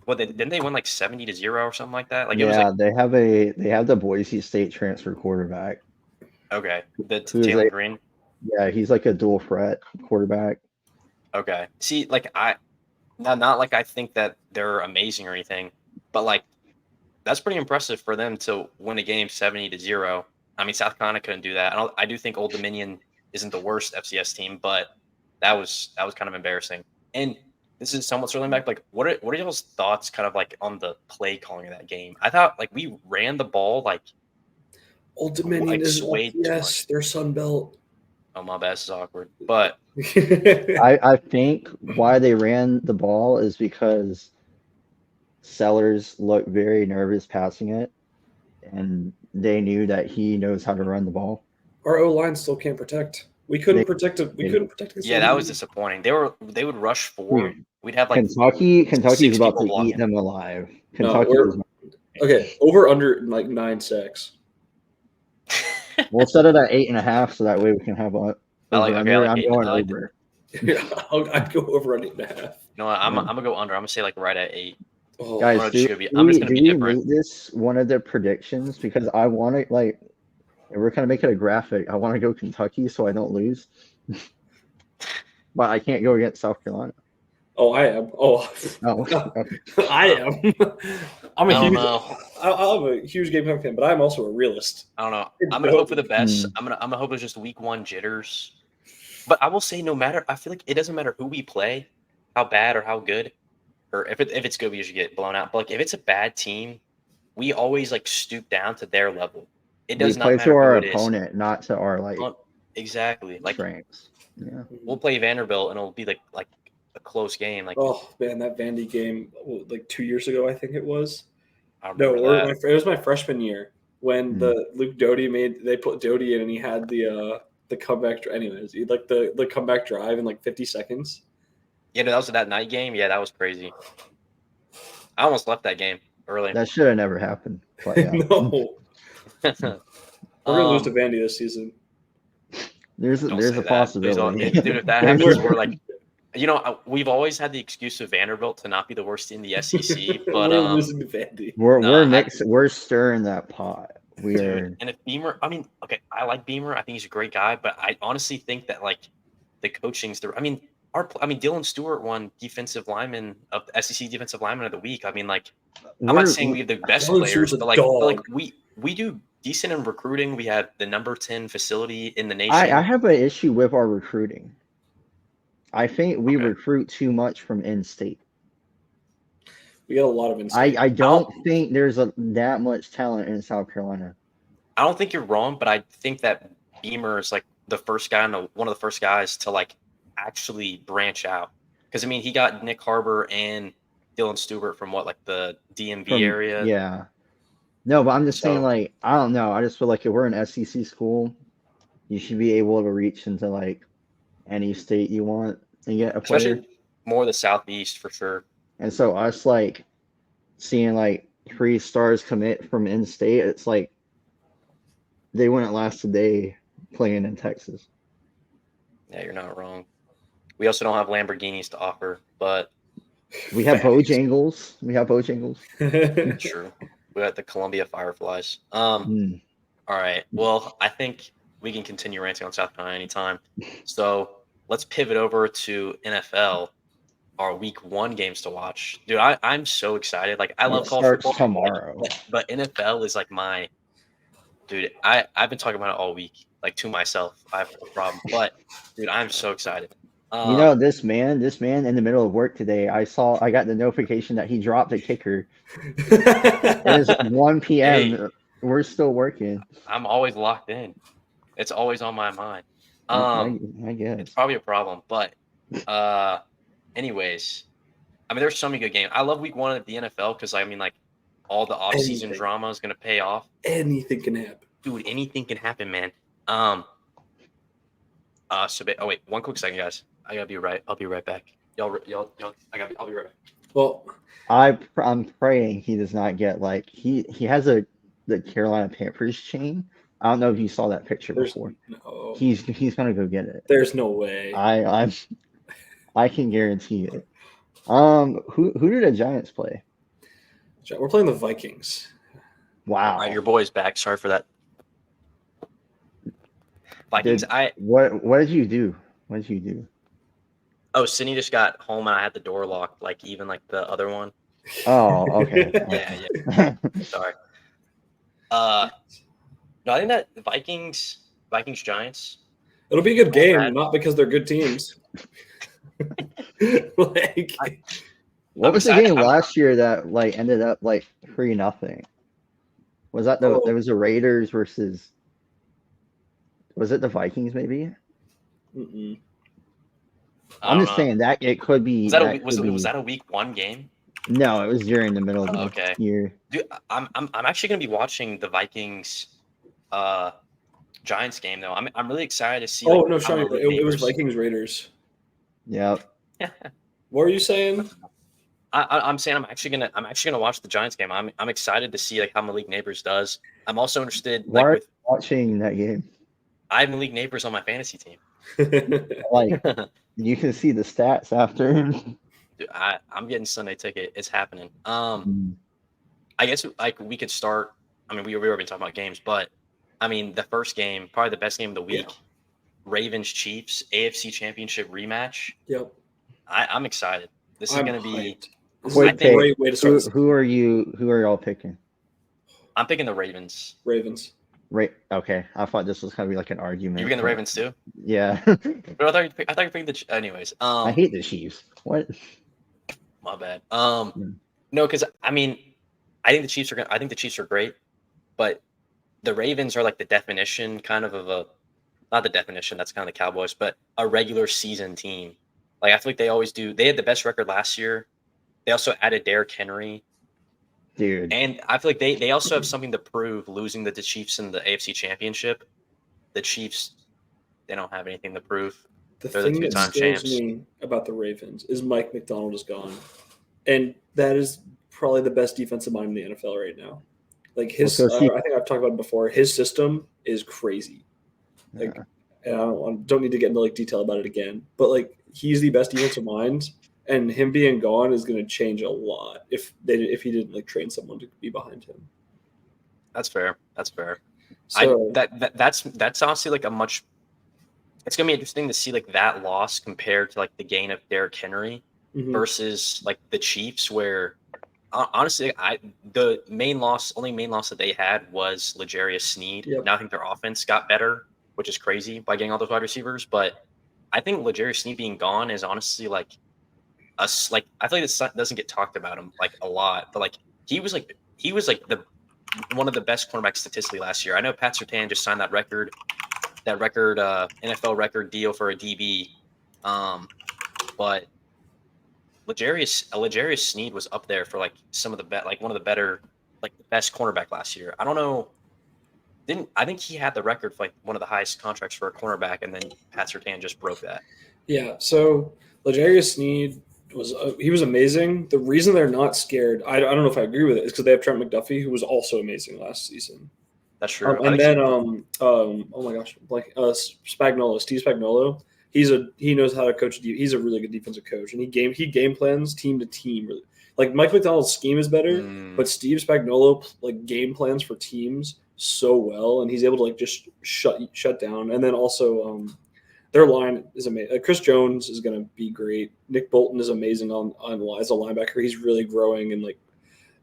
Well, didn't they win like 70-0 or something like that? Like yeah, it was like, they have the Boise State transfer quarterback. Okay, Taylor Green. Yeah, he's like a dual threat quarterback. Okay, see, like not like I think that they're amazing or anything, but like that's pretty impressive for them to win a game 70-0. I mean, South Carolina couldn't do that. I do think Old Dominion isn't the worst FCS team, but that was kind of embarrassing. And this is somewhat circling back. Like, what are y'all's thoughts, kind of like on the play calling of that game? I thought like we ran the ball like Old Dominion like is swayed too yes, much. they're Sun Belt. Oh, my bad, this is awkward. But I think why they ran the ball is because Sellers looked very nervous passing it, and they knew that he knows how to run the ball. Our O line still can't protect. We couldn't protect it. We they- couldn't protect it. yeah, that was disappointing. They would rush 4. Dude, We'd have like Kentucky's 6 about to people eat blocking. them alive. No, Kentucky we're- is Okay, over under like 9 sacks. We'll set it at 8.5, so that way we can have a over under. I'm going over. Yeah, I'd go over on 8.5. No, I'm gonna go under. I'm gonna say like right at 8. Oh, Guys, I'm do just gonna be we different. make this one of the predictions? Because I want to, like, we're going to make it a graphic. I want to go Kentucky so I don't lose. But I can't go against South Carolina. oh, I am. Oh, Oh, I am. I'm I a don't huge. know. I'm a huge Gamecock fan, but I'm also a realist. I don't know. I'm gonna hope for the best. I'm gonna hope it's just week 1 jitters. But I will say, no matter, I feel like it doesn't matter who we play, how bad or how good, or if it's good, we usually get blown out. But like if it's a bad team, we always like stoop down to their level. It does we not play matter to our who it is. opponent, not to our like Exactly. Like strengths. Yeah. we'll play Vanderbilt and it'll be like a close game. Like Oh man, that Vandy game, like 2 years ago, I think it was. I No, remember that. it was my freshman year when the Luke Doty they put Doty in and he had the comeback. Anyways, he like the comeback drive in like 50 seconds. Yeah, that was that night game. Yeah, that was crazy. I almost left that game early. That should have never happened. But yeah. No, we're gonna lose to Vandy this season. There's a possibility. Dude, if that happens, we're like, we've always had the excuse of Vanderbilt to not be the worst in the SEC, but we're losing to Vandy. We're stirring that pot. And if Beamer, I mean, okay, I like Beamer. I think he's a great guy, but I honestly think that like the coaching's there. I mean, Dylan Stewart won defensive lineman of the SEC defensive lineman of the week. I mean, like, I'm not saying we have the best players, but like we do decent in recruiting. We have the number 10 facility in the nation. I have an issue with our recruiting. I think we recruit too much from in-state. We got a lot of in-state. I don't think there's that much talent in South Carolina. I don't think you're wrong, but I think that Beamer is like the first guy, one of the first guys to like actually branch out. Because I mean, he got Nick Harbor and Dylan Stewart from the DMV area. Yeah. No, but I'm just saying, like, I don't know. I just feel like if we're an SEC school, you should be able to reach into like any state you want and get a player. Especially more the Southeast for sure. And so us like seeing like 3 stars commit from in-state, it's like they wouldn't last a day playing in Texas. Yeah, you're not wrong. We also don't have Lamborghinis to offer, but we have Bojangles. True. We got the Columbia Fireflies. All right. Well, I think we can continue ranting on South Carolina anytime. So let's pivot over to NFL, our week 1 games to watch. Dude, I'm so excited. Like, I love college football tomorrow. But NFL is like my dude. I've been talking about it all week, like to myself. I have no problem. But dude, I'm so excited. This man in the middle of work today, I got the notification that he dropped a kicker. It is 1 p.m. Hey, we're still working. I'm always locked in. It's always on my mind. I guess it's probably a problem, but anyways, I mean, there's so many good games. I love week 1 of the NFL because I mean, like, all the off-season drama is gonna pay off. Anything can happen, dude. Anything can happen, man. Wait, 1 quick second, guys. I gotta be right. I'll be right back. Y'all. I'll be right back. Well, I'm praying he does not get like he has the Carolina Panthers chain. I don't know if you saw that picture before. No. He's gonna go get it. There's no way. I can guarantee it. Who did the Giants play? We're playing the Vikings. Wow. All right, your boy's back. Sorry for that. Vikings. What did you do? Oh, Sydney just got home and I had the door locked, like even like the other one. Oh, okay. yeah. Sorry. No, I think that the Vikings Giants. It'll be a good game, not because they're good teams. Like, What I'm was the excited. game last year that like ended up like 3-0? Was that Oh. there was the Raiders versus? Was it the Vikings? Maybe. mm-mm. I I'm don't just know. saying that it could be. Was that a That week- was could be. was that a week 1 game? No, it was during the middle of the Okay. year. Dude, I'm actually gonna be watching the Vikings Giants game though. I'm really excited to see Oh like no, how Shawnee, Malik it was Neighbors. Vikings Raiders. Yep. What were you saying? I'm saying I'm actually gonna watch the Giants game. I'm excited to see like how Malik Neighbors does. I'm also interested Why like are with you watching that game? I have Malik Neighbors on my fantasy team. Like you can see the stats after. Dude, I'm getting Sunday ticket. It's happening. Mm. I guess like we could start. I mean, we were already talking about games, but I mean the first game, probably the best game of the week, Ravens Chiefs AFC Championship rematch. Yep. I'm excited. This is I'm going to be. hyped. This Wait, is a great way to start. Who are you? Who are y'all picking? I'm picking the Ravens. Ravens. Right. Okay. I thought this was gonna be like an argument. You're picking the but- Ravens too? Yeah. But I thought you picked the. Anyways, I hate the Chiefs. What? my bad. Mm. No, because I mean, I think the Chiefs are. I think the Chiefs are great, but the Ravens are like the definition, kind of a. Not the definition. That's kind of the Cowboys, but a regular season team. Like I feel like they always do. They had the best record last year. They also added Derrick Henry. Dude. And I feel like they also have something to prove losing to the Chiefs in the AFC Championship. The Chiefs, they don't have anything to prove. The They're the thing that two-time scares champs. me about the Ravens is Mike McDonald is gone, and that is probably the best defensive mind in the NFL right now. Like his, Well, so I think I've talked about it before. His system is crazy. Like, and I don't need to get into like detail about it again, but like he's the best defensive mind, and him being gone is going to change a lot if he didn't like train someone to be behind him. That's fair. That's fair. So That's honestly like a much. It's gonna be interesting to see like that loss compared to like the gain of Derrick Henry versus like the Chiefs, where honestly, the only main loss that they had was L'Jarius Sneed. Yep. Now I think their offense got better, which is crazy by getting all those wide receivers. But I think L'Jarius Sneed being gone is honestly like us. Like I feel like this doesn't get talked about him like a lot, but like he was like the one of the best cornerbacks statistically last year. I know Pat Surtain just signed that record NFL record deal for a DB, but L'Jarius Sneed was up there for like some of the one of the better, like the best cornerback last year. I don't know. I think he had the record for like one of the highest contracts for a cornerback, and then Pat Surtain just broke that. Yeah, so L'Jarius Sneed he was amazing. The reason they're not scared, I don't know if I agree with it, is because they have Trent McDuffie, who was also amazing last season. That's true. And then oh my gosh, like Steve Spagnuolo, he knows how to coach. He's a really good defensive coach, and he game plans team to team. Like Mike McDonald's scheme is better, but Steve Spagnuolo like game plans for teams so well, and he's able to like just shut down. And then also their line is amazing. Chris Jones is going to be great. Nick Bolton is amazing as a linebacker. He's really growing and like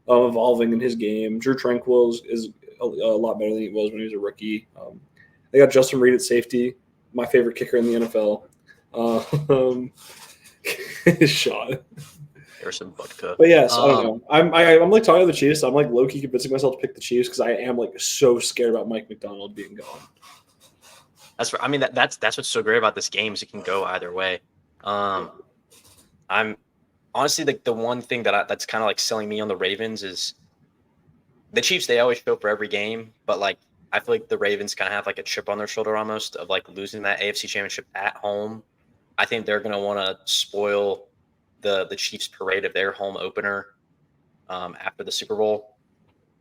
evolving in his game. Drew Tranquill is a lot better than he was when he was a rookie. They got Justin Reed at safety, my favorite kicker in the NFL. His shot. Harrison Butker. But yes, I don't know. I'm like talking to the Chiefs. I'm like low key convincing myself to pick the Chiefs because I am like so scared about Mike McDonald being gone. That's what's so great about this game is it can go either way. I'm honestly like the one thing that's kind of like selling me on the Ravens is the Chiefs. They always show for every game, but like I feel like the Ravens kind of have like a chip on their shoulder almost of like losing that AFC Championship at home. I think they're gonna want to spoil the Chiefs' parade of their home opener after the Super Bowl.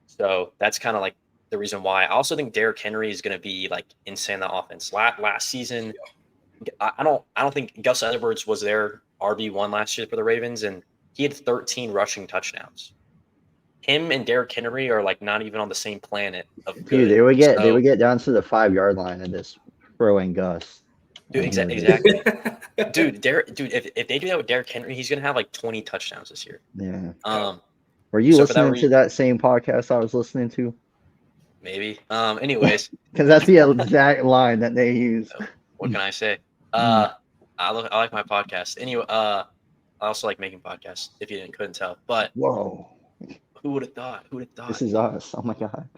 So that's kind of like the reason why. I also think Derrick Henry is going to be like insane in the offense. Last season, I don't think Gus Edwards was their RB1 last year for the Ravens, and he had 13 rushing touchdowns. Him and Derrick Henry are like not even on the same planet of good. Dude, they would get down to the 5-yard line and just throw in Gus. Dude, exactly. Dude, if they do that with Derrick Henry, he's gonna have like 20 touchdowns this year. Yeah. Were you listening to that same podcast I was listening to? Maybe. Anyways, because that's the exact line that they use. What can I say? I like my podcast. Anyway, I also like making podcasts. If you couldn't tell, but Whoa, who would have thought? Who would have this thought? is us. Oh my god.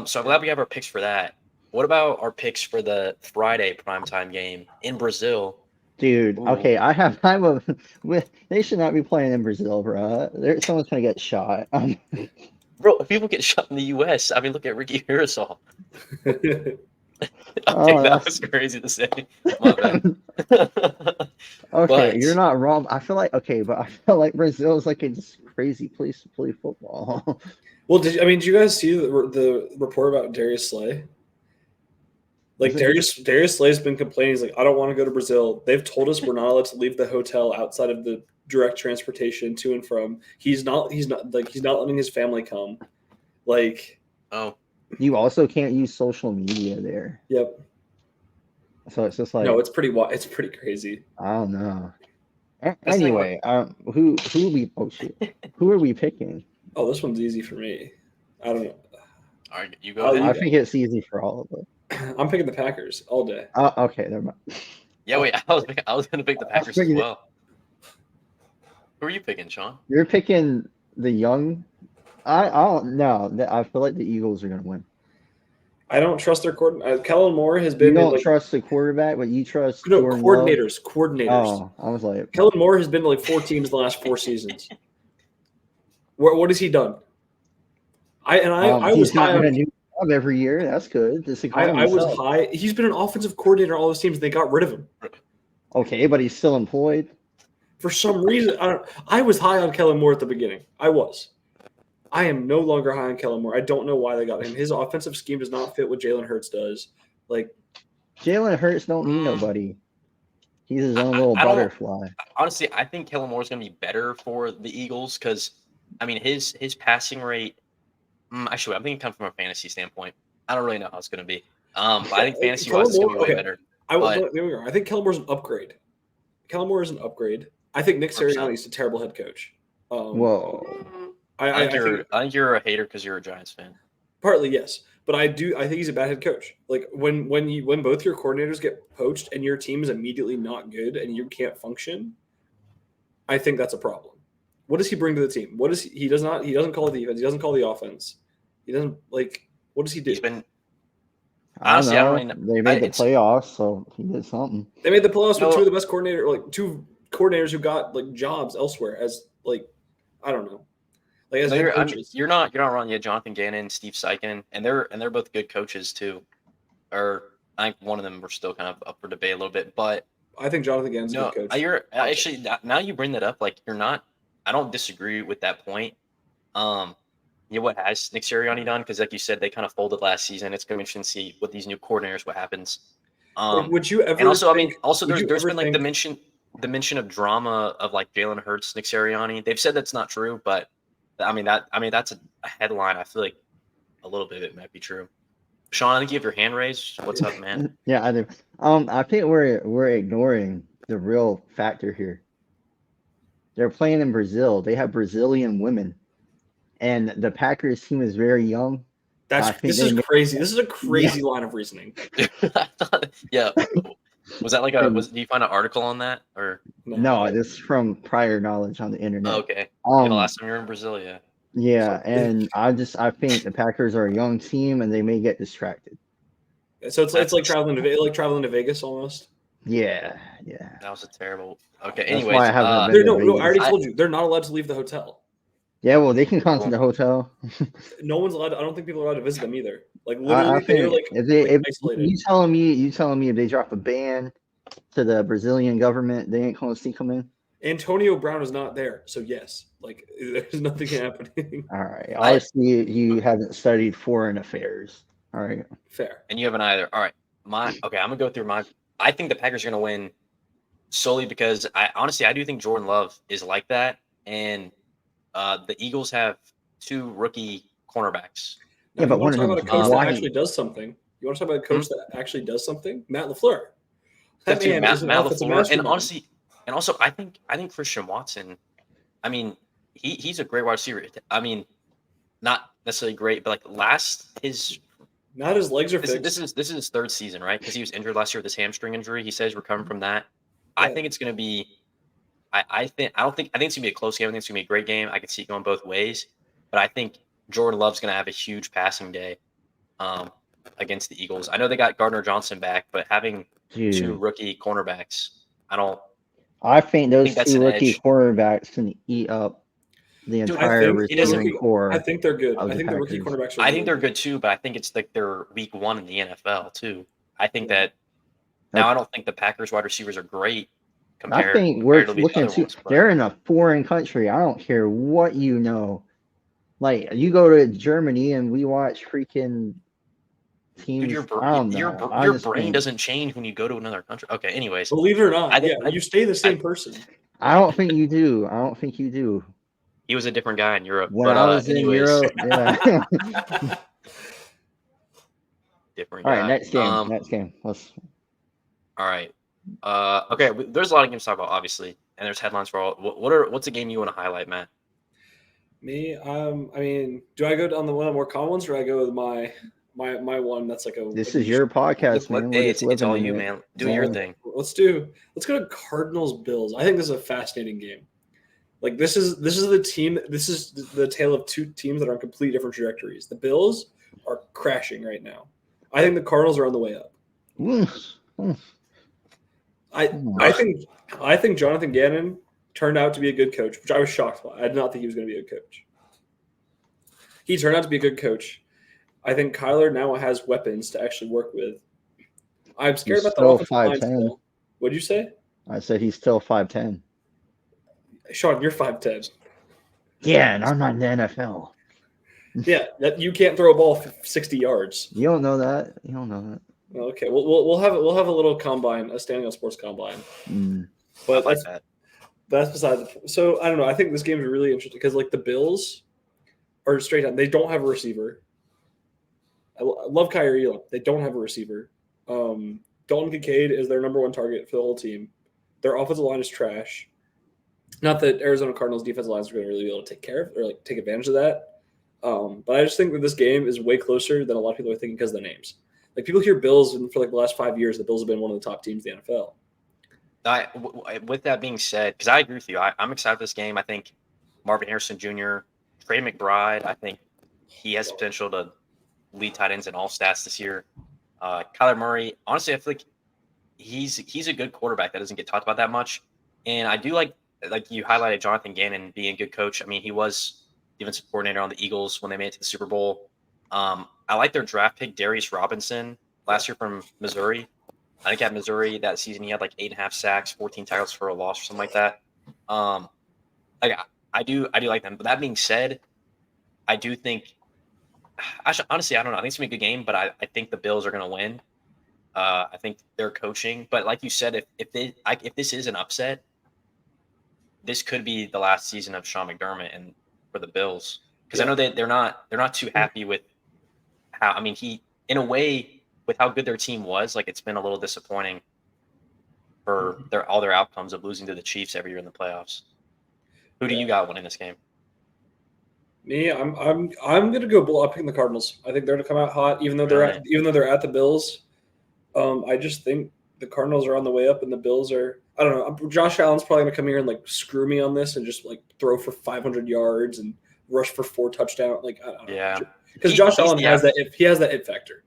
So I'm glad we have our picks for that. What about our picks for the Friday primetime game in Brazil? Dude, Ooh. okay, they should not be playing in Brazil, bro. Someone's gonna get shot. Bro, if people get shot in the U.S., I mean, look at Ricky Hirosol. Okay, Oh, that was crazy to say. My bad. okay, But you're not wrong. I feel like but I feel like Brazil is like a just crazy place to play football. Well, did you guys see the report about Darius Slay? Like Darius Slay's been complaining. He's like, I don't want to go to Brazil. They've told us we're not allowed to leave the hotel outside of the direct transportation to and from. He's not letting his family come. Like, oh, You also can't use social media there, yep. so it's just like No, it's pretty crazy. I don't know. thing Anyway, who who are we picking? Oh, this one's easy for me. I don't know. all right, you go Oh, ahead. I think it's easy for all of us. I'm picking the Packers all day. Okay, never mind. Yeah, wait, I was gonna pick the Packers as well. Who are you picking, Sean? You're picking the young. I don't know. I feel like the Eagles are gonna win. I don't trust their coordinator. Kellen Moore has You been don't trust the quarterback, but you trust Jordan coordinators. Love? Coordinators. Oh, I was like, Kellen Moore has been to like 4 teams the last 4 seasons. What has he done? I was he's high gotten on a new job every year. That's good. This economy I was sucks. high. He's been an offensive coordinator on all those teams. They got rid of him Okay, but he's still employed. for some reason. I was high on Kellen Moore at the beginning. I was. I am no longer high on Kellen Moore. I don't know why they got him. His offensive scheme does not fit what Jalen Hurts does. Like, Jalen Hurts don't need nobody. He's his own little butterfly. Honestly, I think Kellen Moore is going to be better for the Eagles because, I mean, his passing rate. Actually, I'm thinking come from a fantasy standpoint. I don't really know how it's going to be. But I think fantasy wise, it's going to be way better. I think Kellen Moore's an upgrade. Kellen Moore is an upgrade. I think Nick Sirianni's a terrible head coach. Whoa. I think you're a hater because you're a Giants fan. Partly, yes, but I think he's a bad head coach. Like when both your coordinators get poached and your team is immediately not good and you can't function, I think that's a problem. What does he bring to the team? What is he doesn't call the defense. He doesn't call the offense. He doesn't what does he do? He's been honestly, I don't really know. They made the playoffs, so he did something. They made the playoffs with 2 of the best two coordinators who got like jobs elsewhere as like I don't know. Like as coaches. You're not wrong. Yeah, Jonathan Gannon, Steve Seiken, and they're both good coaches too. Or I think one of them were still kind of up for debate a little bit, but I think Jonathan Gannon's a good coach. You're actually now you bring that up, like you're not. I don't disagree with that point. What has Nick Sirianni done? Because like you said, they kind of folded last season. It's going to be interesting to see with these new coordinators what happens. Would you ever? And also, there's been like the mention of drama of like Jalen Hurts, Nick Sirianni. They've said that's not true, but that's a headline. I feel like a little bit of it might be true. Sean, I think you have your hand raised. What's up, man? Yeah, I do. I think we're ignoring the real factor here. They're playing in Brazil. They have Brazilian women, and the Packers team is very young. This is crazy. This is a crazy line of reasoning. Yeah. Was that like do you find an article on that or? No, this is from prior knowledge on the internet. Oh, okay. The last time you were in Brazil, yeah. Yeah, and I think the Packers are a young team and they may get distracted. So it's like traveling to Vegas almost. Yeah. That was a terrible. Okay, That's anyways, why I haven't been to I already told you they're not allowed to leave the hotel. Yeah, well, they can come to the hotel. No one's allowed. I don't think people are allowed to visit them either. Like literally, they're like isolated. You telling me if they drop a ban to the Brazilian government, they ain't gonna see come in? Antonio Brown is not there, so yes, like there's nothing happening. All right, obviously you haven't studied foreign affairs. All right, fair. And you haven't either. All right, I'm gonna go through my. I think the Packers are gonna win solely because I do think Jordan Love is like that, and the Eagles have 2 rookie cornerbacks. Now, yeah, but one of them about a coach that actually does something. You want to talk about a coach that actually does something? Matt LaFleur. That man is an offensive mastermind. And also, I think Christian Watson. I mean, he's a great wide receiver. I mean, not necessarily great, but like not his legs are fixed. This is his 3rd season, right? Because he was injured last year with his hamstring injury. He says recovering from that. Yeah. I think it's going to be I think it's gonna be a close game. I think it's gonna be a great game. I could see it going both ways, but I think Jordan Love's gonna have a huge passing day against the Eagles. I know they got Gardner Johnson back, but having two rookie cornerbacks, I think those that's two an rookie edge. cornerbacks can eat up the entire receiving core. I think they're good. of I the think the rookie Packers. cornerbacks are I think they're good too, but I think it's like they're week 1 in the NFL too. I think that now I don't think the Packers wide receivers are great I think we're compared to the looking other to ones, but they're in a foreign country. I don't care what you know. Like you go to Germany and we watch freaking teams. dude, I don't know. your brain doesn't change when you go to another country. Okay, anyways. Believe it or not, you stay the same person. I don't think you do. I don't think you do. He was a different guy in Europe. When I was in Europe, yeah. Different All guy. right, next game. Next game. Let's. All right. Okay. There's a lot of games to talk about, obviously, and there's headlines for all. What's a game you want to highlight, Matt? Me, I mean, do I go on the one of the more common ones, or do I go with my one that's like a? This is your podcast, man. Hey, it's all you, man. Do your thing. Let's go to Cardinals Bills. I think this is a fascinating game. Like this is the team. This is the tale of two teams that are on completely different trajectories. The Bills are crashing right now. I think the Cardinals are on the way up. I think Jonathan Gannon turned out to be a good coach, which I was shocked by. I did not think he was going to be a good coach. He turned out to be a good coach. I think Kyler now has weapons to actually work with. I'm scared about the offensive line still. What'd you say? I said he's still 5'10". Sean, you're 5'10". Yeah, and I'm not in the NFL. Yeah, that you can't throw a ball 60 yards. You don't know that. You don't know that. Okay, we'll have a little combine, a standing on sports combine. But that's beside the. So I don't know. I think this game is really interesting because like the Bills are straight on. They don't have a receiver. I love Kyrie Elam. They don't have a receiver. Dalton Kincaid is their number one target for the whole team. Their offensive line is trash. Not that Arizona Cardinals defensive lines are going to really be able to take care of or like take advantage of that. But I just think that this game is way closer than a lot of people are thinking because of the names. Like people hear Bills, and for like the last 5 years, the Bills have been one of the top teams in the NFL. With that being said, because I agree with you, I'm excited for this game. I think Marvin Harrison Jr., Trey McBride, I think he has potential to lead tight ends in all stats this year. Kyler Murray, honestly, I feel like he's a good quarterback that doesn't get talked about that much. And I do like you highlighted Jonathan Gannon being a good coach. I mean, he was defensive coordinator on the Eagles when they made it to the Super Bowl. I like their draft pick, Darius Robinson, last year from Missouri. I think at Missouri that season he had like 8.5 sacks, 14 tackles for a loss or something like that. I do like them. But that being said, I do think honestly, I don't know. I think it's gonna be a good game, but I think the Bills are gonna win. I think they're coaching, but like you said, if this is an upset, this could be the last season of Sean McDermott and for the Bills because I know that they're not too happy with how. I mean, he in a way with how good their team was, like it's been a little disappointing for all their outcomes of losing to the Chiefs every year in the playoffs. Who do you got winning this game? Me, I'm gonna go blow up in the Cardinals. I think they're gonna come out hot, even though they're at the Bills. I just think the Cardinals are on the way up, and the Bills are. I don't know. Josh Allen's probably gonna come here and like screw me on this and just like throw for 500 yards and rush for 4 touchdowns. Like I don't know. Because Josh Allen has that. If he has that it factor.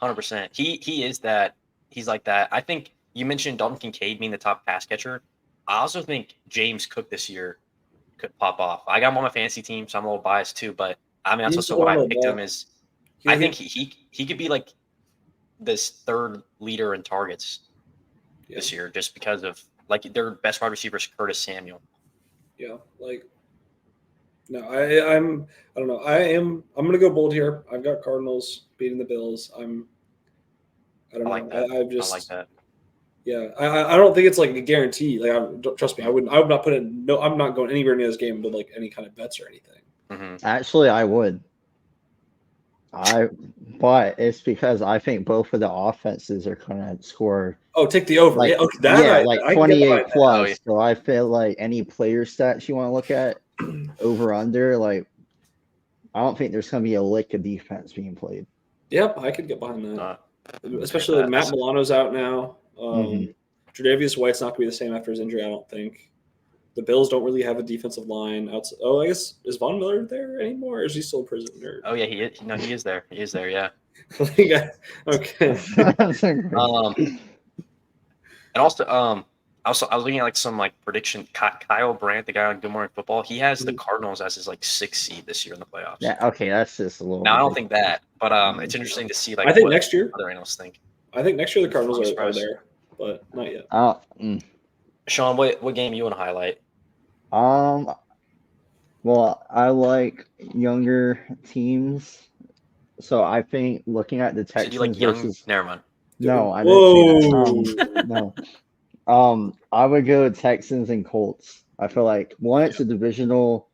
100%. He is that. He's like that. I think you mentioned Dalton Kincaid being the top pass catcher. I also think James Cook this year could pop off. I got him on my fantasy team, so I'm a little biased too. But I mean, that's also why I picked him. Is I think he could be like this third leader in targets this year, just because of like their best wide receiver is Curtis Samuel. Yeah, like no, I don't know. I'm gonna go bold here. I've got Cardinals beating the Bills. I don't know. I like that. Yeah, I don't think it's like a guarantee. Like, trust me, I would not put in. No, I'm not going anywhere near this game with like any kind of bets or anything. Mm-hmm. Actually, I would. But it's because I think both of the offenses are going to score. Oh, take the over. Like, I 28 plus. Oh, yeah. So I feel like any player stats you want to look at, over under, like I don't think there's going to be a lick of defense being played. Yep, I could get behind that. Especially Matt Milano's out now. Tre'Davious White's not going to be the same after his injury, I don't think. The Bills don't really have a defensive line. Outside. Oh, I guess is Von Miller there anymore? Or is he still a prisoner? Oh yeah, he is. No, he is there. He is there. Yeah. Okay. And also, I was looking at like some like prediction. Kyle Brandt, the guy on Good Morning Football, he has the Cardinals as his like 6th seed this year in the playoffs. Yeah, okay, that's just a little. Now I don't think that, but it's interesting to see like I think what next year other analysts think. I think next year the Cardinals are there, but not yet. Sean, what game you want to highlight? Well, I like younger teams, so I think looking at the Texans like versus. Never mind. No, I didn't say that. No. I would go Texans and Colts. I feel like one, it's a divisional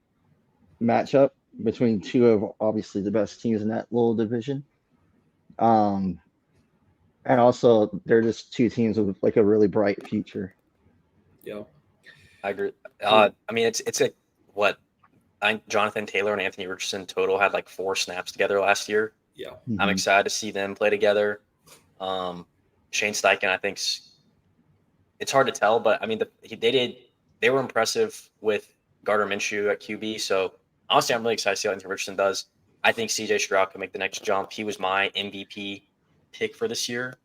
matchup between two of obviously the best teams in that little division. And also they're just two teams with like a really bright future. Yeah, I agree. I mean, it's a what? I think Jonathan Taylor and Anthony Richardson total had like 4 snaps together last year. Yeah, I'm excited to see them play together. Shane Steichen, I think it's hard to tell, but I mean, they were impressive with Gardner Minshew at QB. So honestly, I'm really excited to see how Anthony Richardson does. I think CJ Stroud can make the next jump. He was my MVP pick for this year.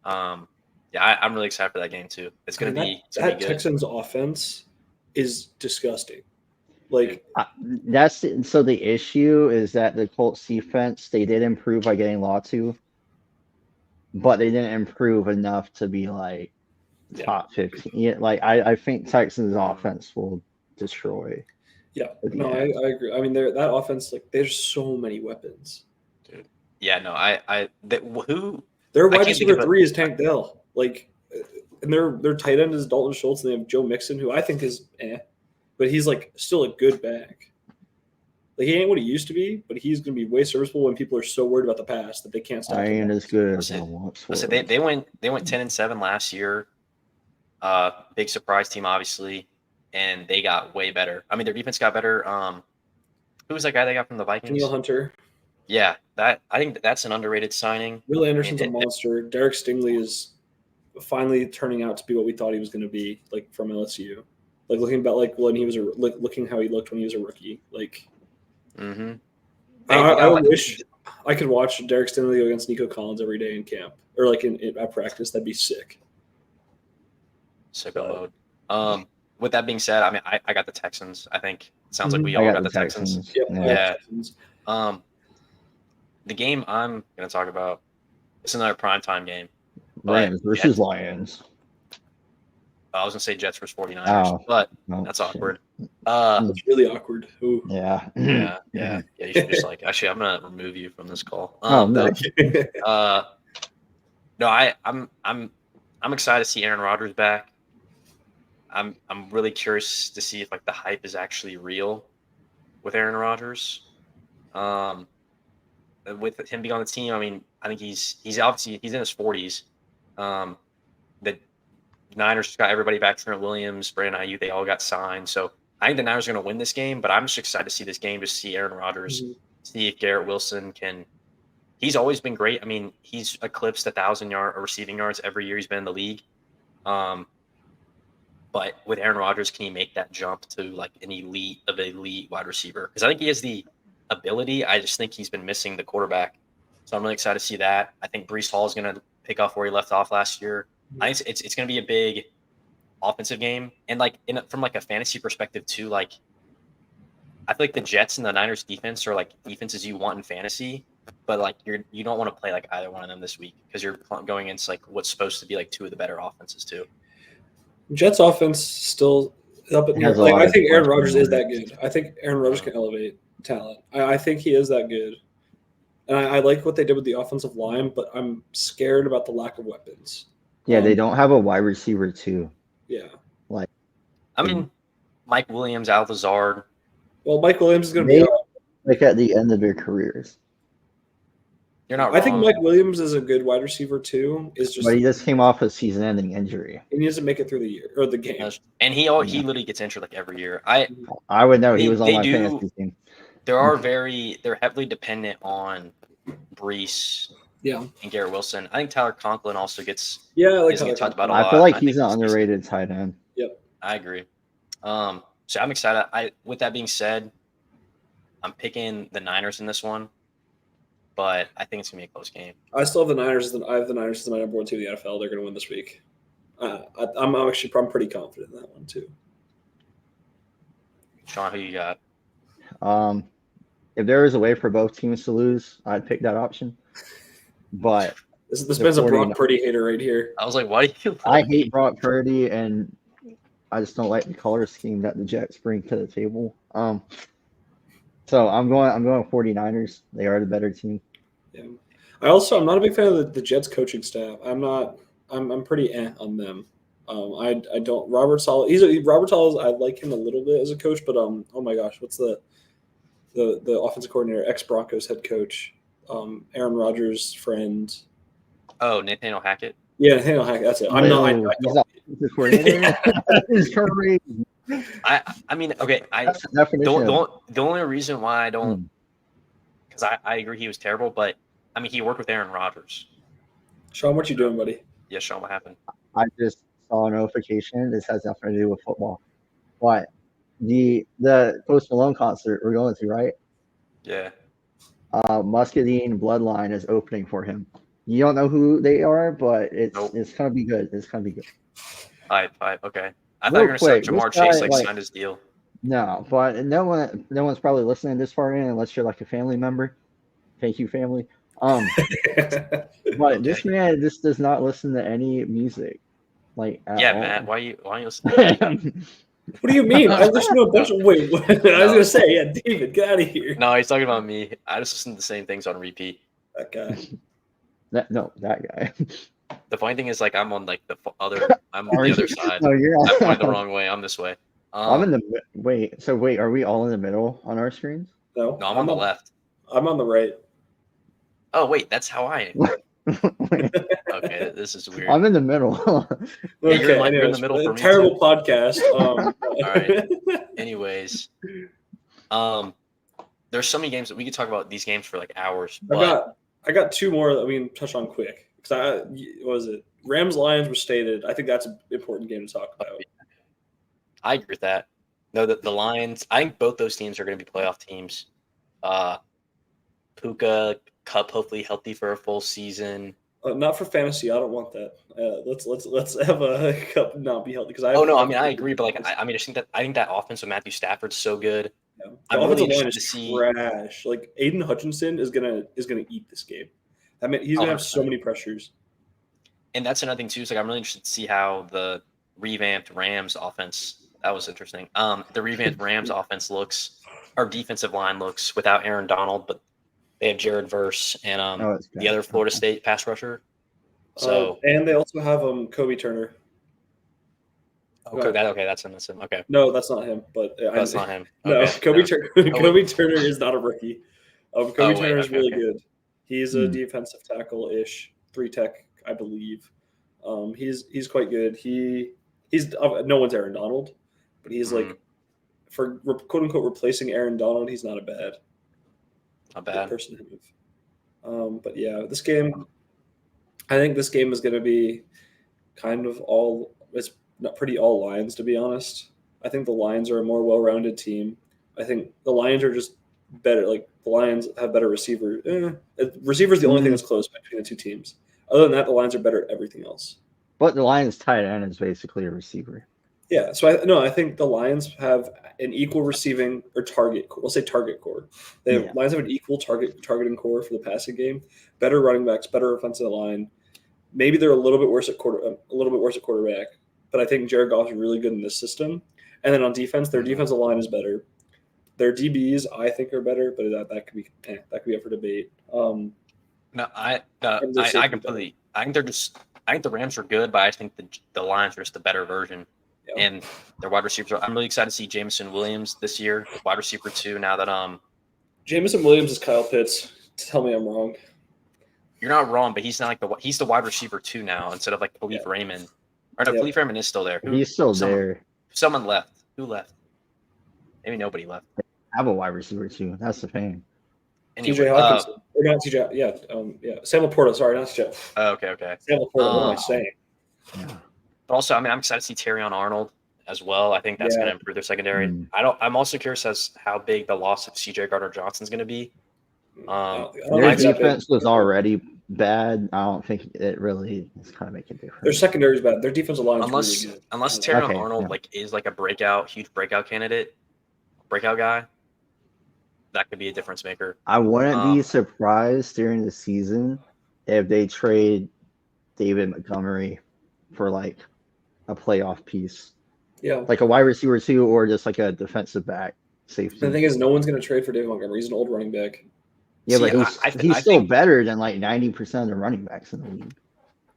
I'm really excited for that game too. It's going to be that good. Texans offense is disgusting. Like so the issue is that the Colts defense, they did improve by getting Latu, but they didn't improve enough to be like top 15. Yeah, like I think Texans offense will destroy. Yeah, no, I agree. I mean, that offense, like, there's so many weapons. Dude. Yeah, no, their wide receiver 3 is Tank Dell, like, and their tight end is Dalton Schultz, and they have Joe Mixon, who I think is but he's like still a good back. Like, he ain't what he used to be, but he's going to be way serviceable when people are so worried about the pass that they can't stop. I ain't as good as I want. They went 10-7 last year. Big surprise team, obviously, and they got way better. I mean, their defense got better. Who was that guy they got from the Vikings? Daniel Hunter. Yeah, I think that's an underrated signing. Will Anderson's a monster. Derek Stingley is finally turning out to be what we thought he was going to be, like, from LSU. Like, looking about like when he was looking how he looked when he was a rookie. Like, I wish I could watch Derek Stingley go against Nico Collins every day in camp or like at practice. That'd be sick. Sicko mode. With that being said, I mean, I got the Texans. I think it sounds like we all got the Texans. Yep, yeah. The game I'm going to talk about, it's another primetime game. Rams versus Lions. I was going to say Jets versus 49ers, but that's awkward. It's really awkward. Ooh. Yeah. Yeah. You should just like, actually, I'm going to remove you from this call. No. I'm excited to see Aaron Rodgers back. I'm really curious to see if like the hype is actually real with Aaron Rodgers. With him being on the team, I mean, I think he's obviously in his 40s. The Niners just got everybody back. Trent Williams, Brandon Ayuk, they all got signed. So I think the Niners are going to win this game, but I'm just excited to see this game, to see Aaron Rodgers, see if Garrett Wilson can. He's always been great. I mean, he's eclipsed 1,000 receiving yards every year he's been in the league. But with Aaron Rodgers, can he make that jump to like an elite wide receiver? Because I think he has the ability. I just think he's been missing the quarterback. So I'm really excited to see that. I think Breece Hall is going to pick off where he left off last year. I think it's going to be a big offensive game, and like from like a fantasy perspective too. Like, I feel like the Jets and the Niners defense are like defenses you want in fantasy, but like you don't want to play like either one of them this week because you're going against like what's supposed to be like two of the better offenses too. Jets offense still up at like I think Aaron Rodgers is that good. I think Aaron Rodgers can elevate talent. I think he is that good. And I like what they did with the offensive line, but I'm scared about the lack of weapons. Yeah, they don't have a wide receiver too. Yeah. Like, I mean, Mike Williams, Al Lazard. Well, Mike Williams is going to be like at the end of their careers. You're not wrong. I think Mike Williams is a good wide receiver too. But he just came off a season-ending injury. He needs to make it through the year or the game. And he literally gets injured like every year. I would know. He was on my fantasy team. They're heavily dependent on Breece. Yeah, and Garrett Wilson. I think Tyler Conklin also gets. Yeah, I like talked about a lot. I feel like he's an underrated tight end. Yep, I agree. So I'm excited. With that being said, I'm picking the Niners in this one, but I think it's gonna be a close game. I still have the Niners. I have the Niners as the number 1 team in the NFL. They're going to win this week. I'm pretty confident in that one too. Sean, who you got? If there was a way for both teams to lose, I'd pick that option. But this man's a Brock Purdy hater right here. I was like, why do you? I hate Brock Purdy, and I just don't like the color scheme that the Jets bring to the table. So I'm going 49ers. They are the better team. Yeah. I'm not a big fan of the Jets coaching staff. I'm pretty on them. I don't Robert Saleh. Robert Saleh. I like him a little bit as a coach, but oh my gosh, what's the offensive coordinator, ex-Broncos head coach, Aaron Rodgers' friend. Oh, Nathaniel Hackett. Yeah, Nathaniel Hackett. That's it. I'm not. The coordinator. I mean, okay. The only reason why I don't, because I agree he was terrible, but I mean he worked with Aaron Rodgers. Sean, what you doing, buddy? Yeah, Sean, what happened? I just saw a notification. This has nothing to do with football. What? The Post Malone concert we're going to, right? Yeah. Muscadine Bloodline is opening for him. You don't know who they are, but it's gonna be good. It's gonna be good. Five. Okay. I thought you were gonna say Jamar Chase signed his deal. No, but no one's probably listening this far in unless you're like a family member. Thank you, family. But this man just does not listen to any music. Like yeah, all. Matt, why you listening? What do you mean? I listen to a bunch of wait. I was gonna say, yeah, David, get out of here. No, he's talking about me. I just listen to the same things on repeat. That guy. that guy. The funny thing is, like, I'm on like I'm on the other side. No, you're I'm going the wrong way. I'm this way. I'm in the wait. So wait, are we all in the middle on our screens? No, I'm on the left. I'm on the right. Oh wait, that's how I am. Okay, this is weird. I'm in the middle. Yeah, you're in the middle for me. Terrible podcast. All right. Anyways, there's so many games that we could talk about these games for like hours. But I got two more that we can touch on quick. What was it? Rams Lions was stated. I think that's an important game to talk about. I agree with that. No, the Lions. I think both those teams are going to be playoff teams. Puka, Cup, hopefully healthy for a full season. Not for fantasy. I don't want that. Let's have a Cup not be healthy because I. Oh no, I mean I agree, but like I think that offense with Matthew Stafford's so good. Yeah. I'm really interested to see. Trash. Like Aiden Hutchinson is gonna eat this game. I mean, he's gonna have so many pressures. And that's another thing too. Is like I'm really interested to see how the revamped Rams offense. That was interesting. The revamped Rams offense looks. Our defensive line looks without Aaron Donald, but they have Jared Verse and the other Florida State pass rusher. So and they also have Kobe Turner. Okay, that's him. Okay. No, that's not him. But that's not him. No, okay. Kobe Turner is not a rookie. Kobe Turner is really good. He's a defensive tackle-ish, 3-tech, I believe. He's quite good. He's no one's Aaron Donald, but he's like for quote unquote replacing Aaron Donald. He's not a bad person to move. But yeah, this game. I think this game is going to be kind of it's not pretty all Lions, to be honest. I think the Lions are a more well-rounded team. I think the Lions are just better. Like the Lions have better receivers. Receiver's the only thing that's close between the two teams. Other than that, the Lions are better at everything else. But the Lions' tight end is basically a receiver. Yeah, so I think the Lions have an equal receiving or target. We'll say target core. Lions have an equal targeting core for the passing game. Better running backs, better offensive line. Maybe they're a little bit worse at quarterback, but I think Jared Goff is really good in this system. And then on defense, their defensive line is better. Their DBs, I think, are better, but that could be up for debate. I think the Rams are good, but I think the Lions are just the better version. Yeah. And their wide receivers. I'm really excited to see Jameson Williams this year, wide receiver 2. Now that Jameson Williams is Kyle Pitts. Tell me I'm wrong. You're not wrong, but he's not like he's the wide receiver 2 now instead of like Khalif Raymond. Or no, Khalif Raymond is still there. He's still there. Someone left. Who left? Maybe nobody left. They have a wide receiver 2. That's the thing. Anyway, TJ Hawkinson. Or not TJ. Yeah. Sam Laporta. Sorry, not TJ. Okay. Sam Laporta. What am I saying? Yeah. But also, I mean, I'm excited to see Terrion Arnold. as well. I think that's going to improve their secondary. Mm. I'm also curious as how big the loss of CJ Gardner-Johnson is going to be. Their defense was already bad. I don't think it really is kind of making a difference. Their secondary is bad. Their defensive line is unless really good. unless Terron Arnold is like a huge breakout candidate, breakout guy, that could be a difference maker. I wouldn't be surprised during the season if they trade David Montgomery for like a playoff piece. Yeah. Like a wide receiver too, or just like a defensive back safety. The thing is, no one's going to trade for David Montgomery. He's an old running back. Yeah, but he's still better than like 90% of the running backs in the league.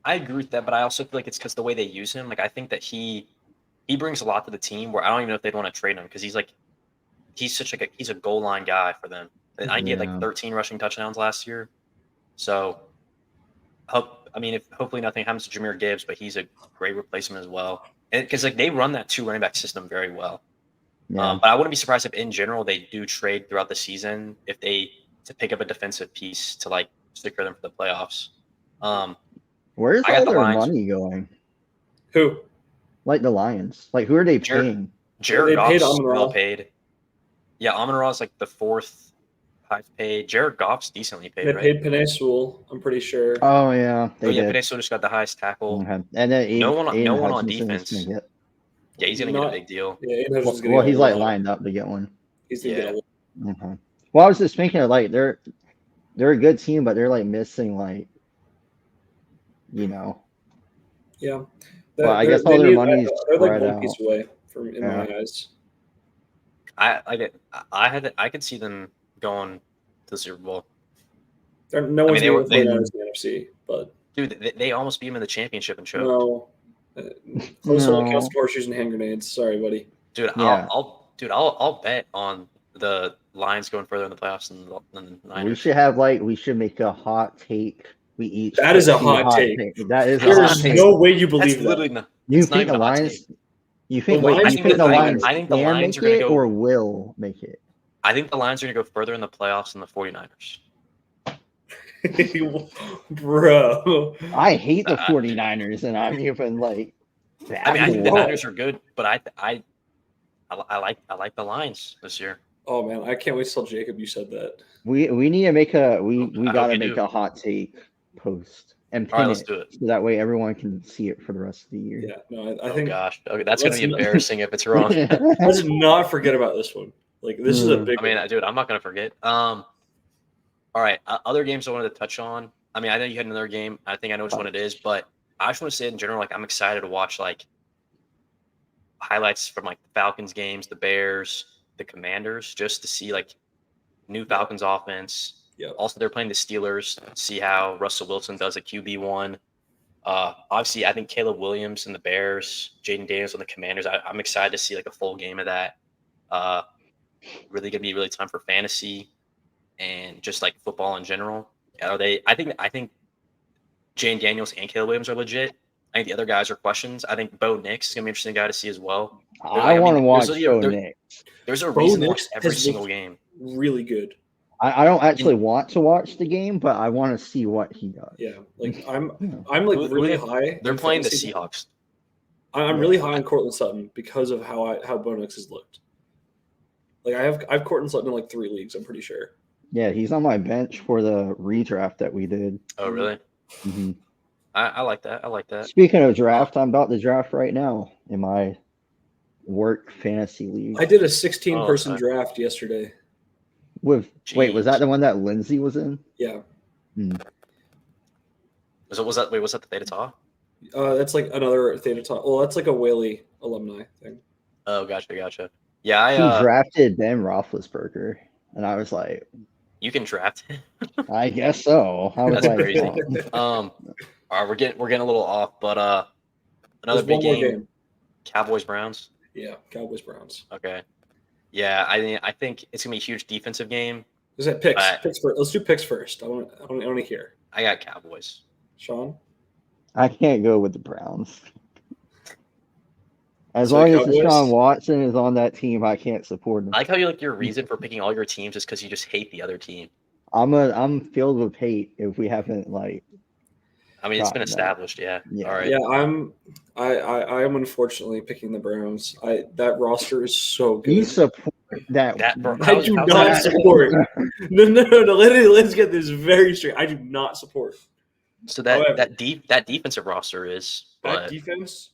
I agree with that, but I also feel like it's because the way they use him. Like I think that he brings a lot to the team where I don't even know if they'd want to trade him because he's a goal line guy for them. And I get like 13 rushing touchdowns last year. So hopefully nothing happens to Jahmyr Gibbs, but he's a great replacement as well. Because like they run that 2 running back system very well. Yeah. But I wouldn't be surprised if in general they do trade throughout the season to pick up a defensive piece to like secure them for the playoffs. Where's all their money going? Who? Like the Lions. Like who are they paying? Jared Goff's well paid. Yeah, Amon-Ra is like the 4th highest paid. Jared Goff's decently paid. They paid Penei Sewell, I'm pretty sure. Oh yeah, Penei Sewell just got the highest tackle. Okay. And then no one on defense. Yeah, he's gonna get a big deal. Yeah, he's like lined up to get one. He's gonna get one. Okay. Well, I was just thinking of like they're a good team, but they're like missing like, Yeah. Well, I guess all their money's they're like spread one out. piece away in my eyes. I could see them going to the Super Bowl. No one's going to play in the NFC, but dude, they almost beat him in the championship and choked. No, close all counts horseshoes and hand grenades. Sorry, buddy. Dude, I'll bet on the Lions going further in the playoffs than the Niners. We should make a hot take. We each. That is a hot take. That is. There's no way you believe that. Literally not. You think the Lions? You think the Lions make it or will make it? I think the Lions are going to go further in the playoffs than the 49ers. Bro. I hate the 49ers, and I'm even like that. I think the Niners are good, but I like the Lions this year. Oh man, I can't wait to tell Jacob you said that. We need to make we gotta make a hot take post and pin let's do it. So that way everyone can see it for the rest of the year. Yeah, no, I think. Gosh, okay, that's gonna be embarrassing if it's wrong. Let's not forget about this one. Like this is a big. Dude, I'm not gonna forget. All right, other games I wanted to touch on. I know you had another game. I think I know which one it is, but I just want to say in general, like I'm excited to watch like highlights from like the Falcons games, the Bears, the Commanders, just to see like new Falcons offense. Yeah. Also, they're playing the Steelers. See how Russell Wilson does at QB1. Obviously, I think Caleb Williams and the Bears, Jaden Daniels on the Commanders. I'm excited to see like a full game of that. Really gonna be really time for fantasy and just like football in general. I think Jaden Daniels and Caleb Williams are legit. I think the other guys are questions. I think Bo Nix is gonna be an interesting guy to see as well. I want to watch Bo Nix. There's a reason to watch every single game. Really good. I don't actually want to watch the game, but I want to see what he does. Yeah, like I'm like really high. They're playing the Seahawks. I'm really high on Cortland Sutton because of how Bo Nix has looked. Like I have Cortland Sutton in like 3 leagues. I'm pretty sure. Yeah, he's on my bench for the redraft that we did. Oh, really? Mm-hmm. I like that. I like that. Speaking of draft, I'm about to draft right now in my work fantasy league. I did a 16-person draft yesterday. Wait, was that the one that Lindsay was in? Yeah. Was that the Theta Tau? That's like another Theta Tau. Well, that's like a Whaley alumni thing. Oh, gotcha. Yeah, he drafted Ben Roethlisberger, and I was like, "You can draft him." I guess so. That's crazy. All right, we're getting a little off, but another big game. Cowboys Browns. Yeah, Cowboys Browns. Okay. Yeah, I think it's gonna be a huge defensive game. Is that picks? Picks first. Let's do picks first. I want to hear. I got Cowboys. Sean? I can't go with the Browns. As long as Deshaun Watson is on that team, I can't support him. I like how your reason for picking all your teams is because you just hate the other team. I'm filled with hate if we haven't I mean, it's been gotten that. established. Yeah. Yeah. All right. Yeah, I am unfortunately picking the Browns. That roster is so good. You support that. I do not support. No. Let's get this very straight. I do not support. So However, that defensive roster is, that but defense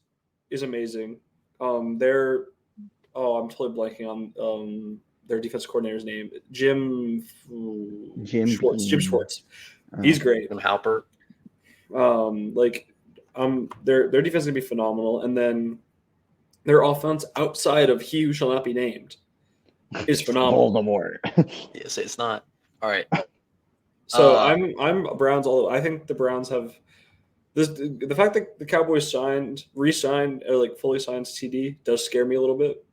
is amazing. I'm totally blanking on their defense coordinator's name. Jim Schwartz. Jim Schwartz. He's great. Jim Halpert. Their defense is gonna be phenomenal, and then their offense outside of he who shall not be named is phenomenal. Voldemort. Yes, it's not. All right. So I'm Browns. Although I think the Browns have this, the fact that the Cowboys re-signed, or like fully signed CD does scare me a little bit,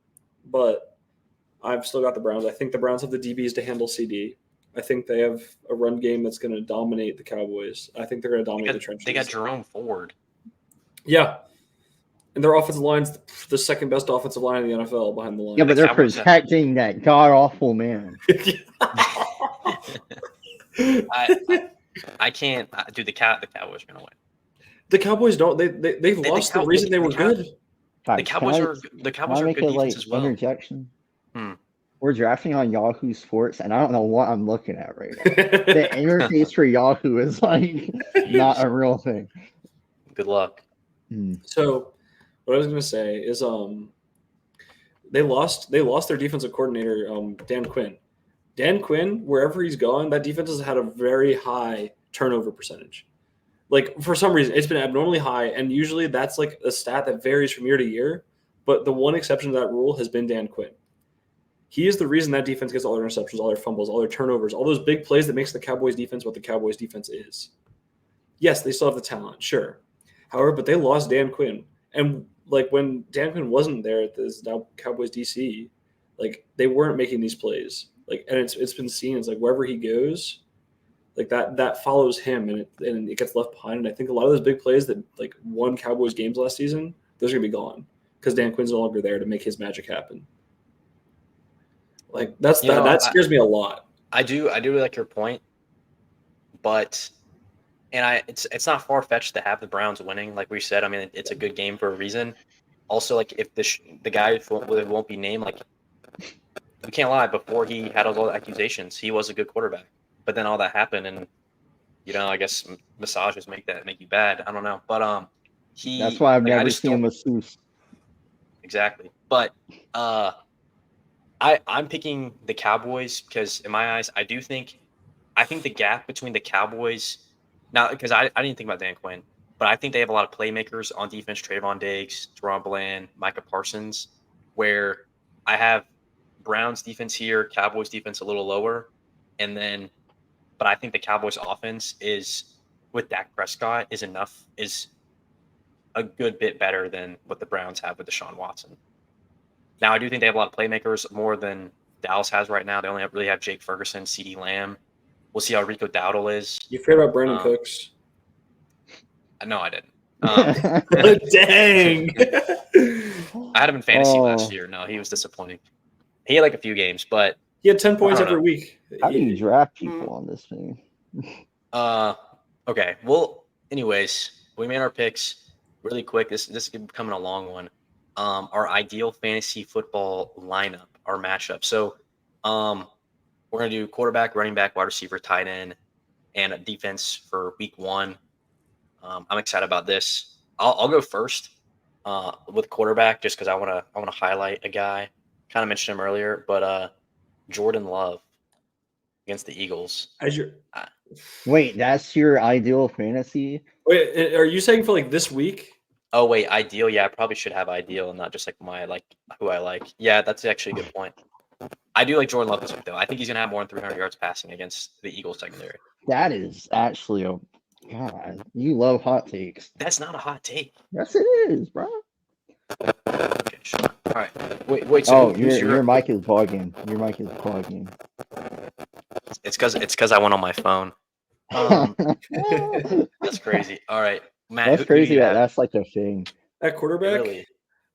but I've still got the Browns. I think the Browns have the DBs to handle CD. I think they have a run game that's going to dominate the Cowboys. I think they're going to dominate the trenches. They got Jerome Ford. Yeah. And their offensive line's the second best offensive line in the NFL behind the line. Yeah, but they're protecting that god-awful man. I can't. Dude, the Cowboys are going to win. The Cowboys don't. They've lost the reason they were good. The Cowboys are good defense as well. Interjection? We're drafting on Yahoo Sports, and I don't know what I'm looking at right now. The interface for Yahoo is like not a real thing. Good luck. So, what I was going to say is, they lost their defensive coordinator, Dan Quinn. Dan Quinn, wherever he's gone, that defense has had a very high turnover percentage. Like, for some reason, it's been abnormally high, and usually that's like a stat that varies from year to year. But the one exception to that rule has been Dan Quinn. He is the reason that defense gets all their interceptions, all their fumbles, all their turnovers, all those big plays that makes the Cowboys defense what the Cowboys defense is. Yes, they still have the talent, sure. However, but they lost Dan Quinn. And like when Dan Quinn wasn't there at this now Cowboys DC, like they weren't making these plays. Like, and it's been seen, it's like wherever he goes, like that follows him and it gets left behind. And I think a lot of those big plays that like won Cowboys games last season, those are gonna be gone because Dan Quinn's no longer there to make his magic happen. Like that scares me a lot. I do like your point, but it's not far fetched to have the Browns winning, like we said. I mean, it's a good game for a reason. Also, like if the guy won't be named, like we can't lie. Before he had all the accusations, he was a good quarterback. But then all that happened, and I guess massages make you bad. I don't know, but that's why I've never seen a masseuse. Exactly, but I'm picking the Cowboys because in my eyes, I think the gap between the Cowboys now, because I didn't think about Dan Quinn, but I think they have a lot of playmakers on defense: Trayvon Diggs, Deron Bland, Micah Parsons. Where I have Browns defense here, Cowboys defense a little lower, but I think the Cowboys offense is with Dak Prescott is a good bit better than what the Browns have with Deshaun Watson. Now, I do think they have a lot of playmakers, more than Dallas has right now. They only really have Jake Ferguson, CeeDee Lamb. We'll see how Rico Dowdle is. You feared about Brandon Cooks? No, I didn't. Dang. I had him in fantasy last year. No, he was disappointing. He had like a few games, but he had 10 points every week. How do you draft people on this thing? Okay. Well, anyways, we made our picks really quick. This is becoming a long one. Our ideal fantasy football lineup, our matchup. So, we're gonna do quarterback, running back, wide receiver, tight end, and a defense for week 1. I'm excited about this. I'll go first with quarterback just because I wanna highlight a guy. Kind of mentioned him earlier, but Jordan Love against the Eagles. Wait, that's your ideal fantasy? Wait, are you saying for like this week? Oh wait, ideal. Yeah, I probably should have ideal and not just like who I like. Yeah, that's actually a good point. I do like Jordan Love this week though. I think he's gonna have more than 300 yards passing against the Eagles secondary. That is actually God. You love hot takes. That's not a hot take. Yes, it is, bro. Okay, sure. All right. Wait. So your mic is bugging. Your mic is bugging. It's because I went on my phone. That's crazy. All right. Matt, that's crazy that's like a thing. At quarterback, really?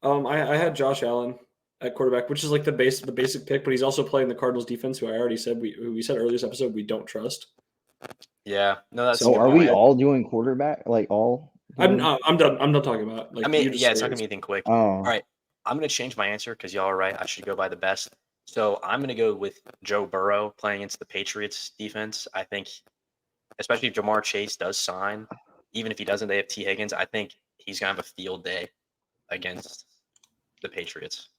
I had Josh Allen at quarterback, which is like the basic pick, but he's also playing the Cardinals defense, who I already said we said earlier this episode we don't trust. Yeah, no, that's a So good are we point. all doing quarterback? Like all? I'm doing- I'm done. I'm done talking about. Like, I mean, you just yeah, it's say not gonna it. be anything quick. Oh, All right, I'm gonna change my answer because y'all are right. I should go by the best. So I'm gonna go with Joe Burrow playing against the Patriots defense. I think, especially if Jamar Chase does sign, even if he doesn't, they have T Higgins. I think he's gonna have a field day against the Patriots.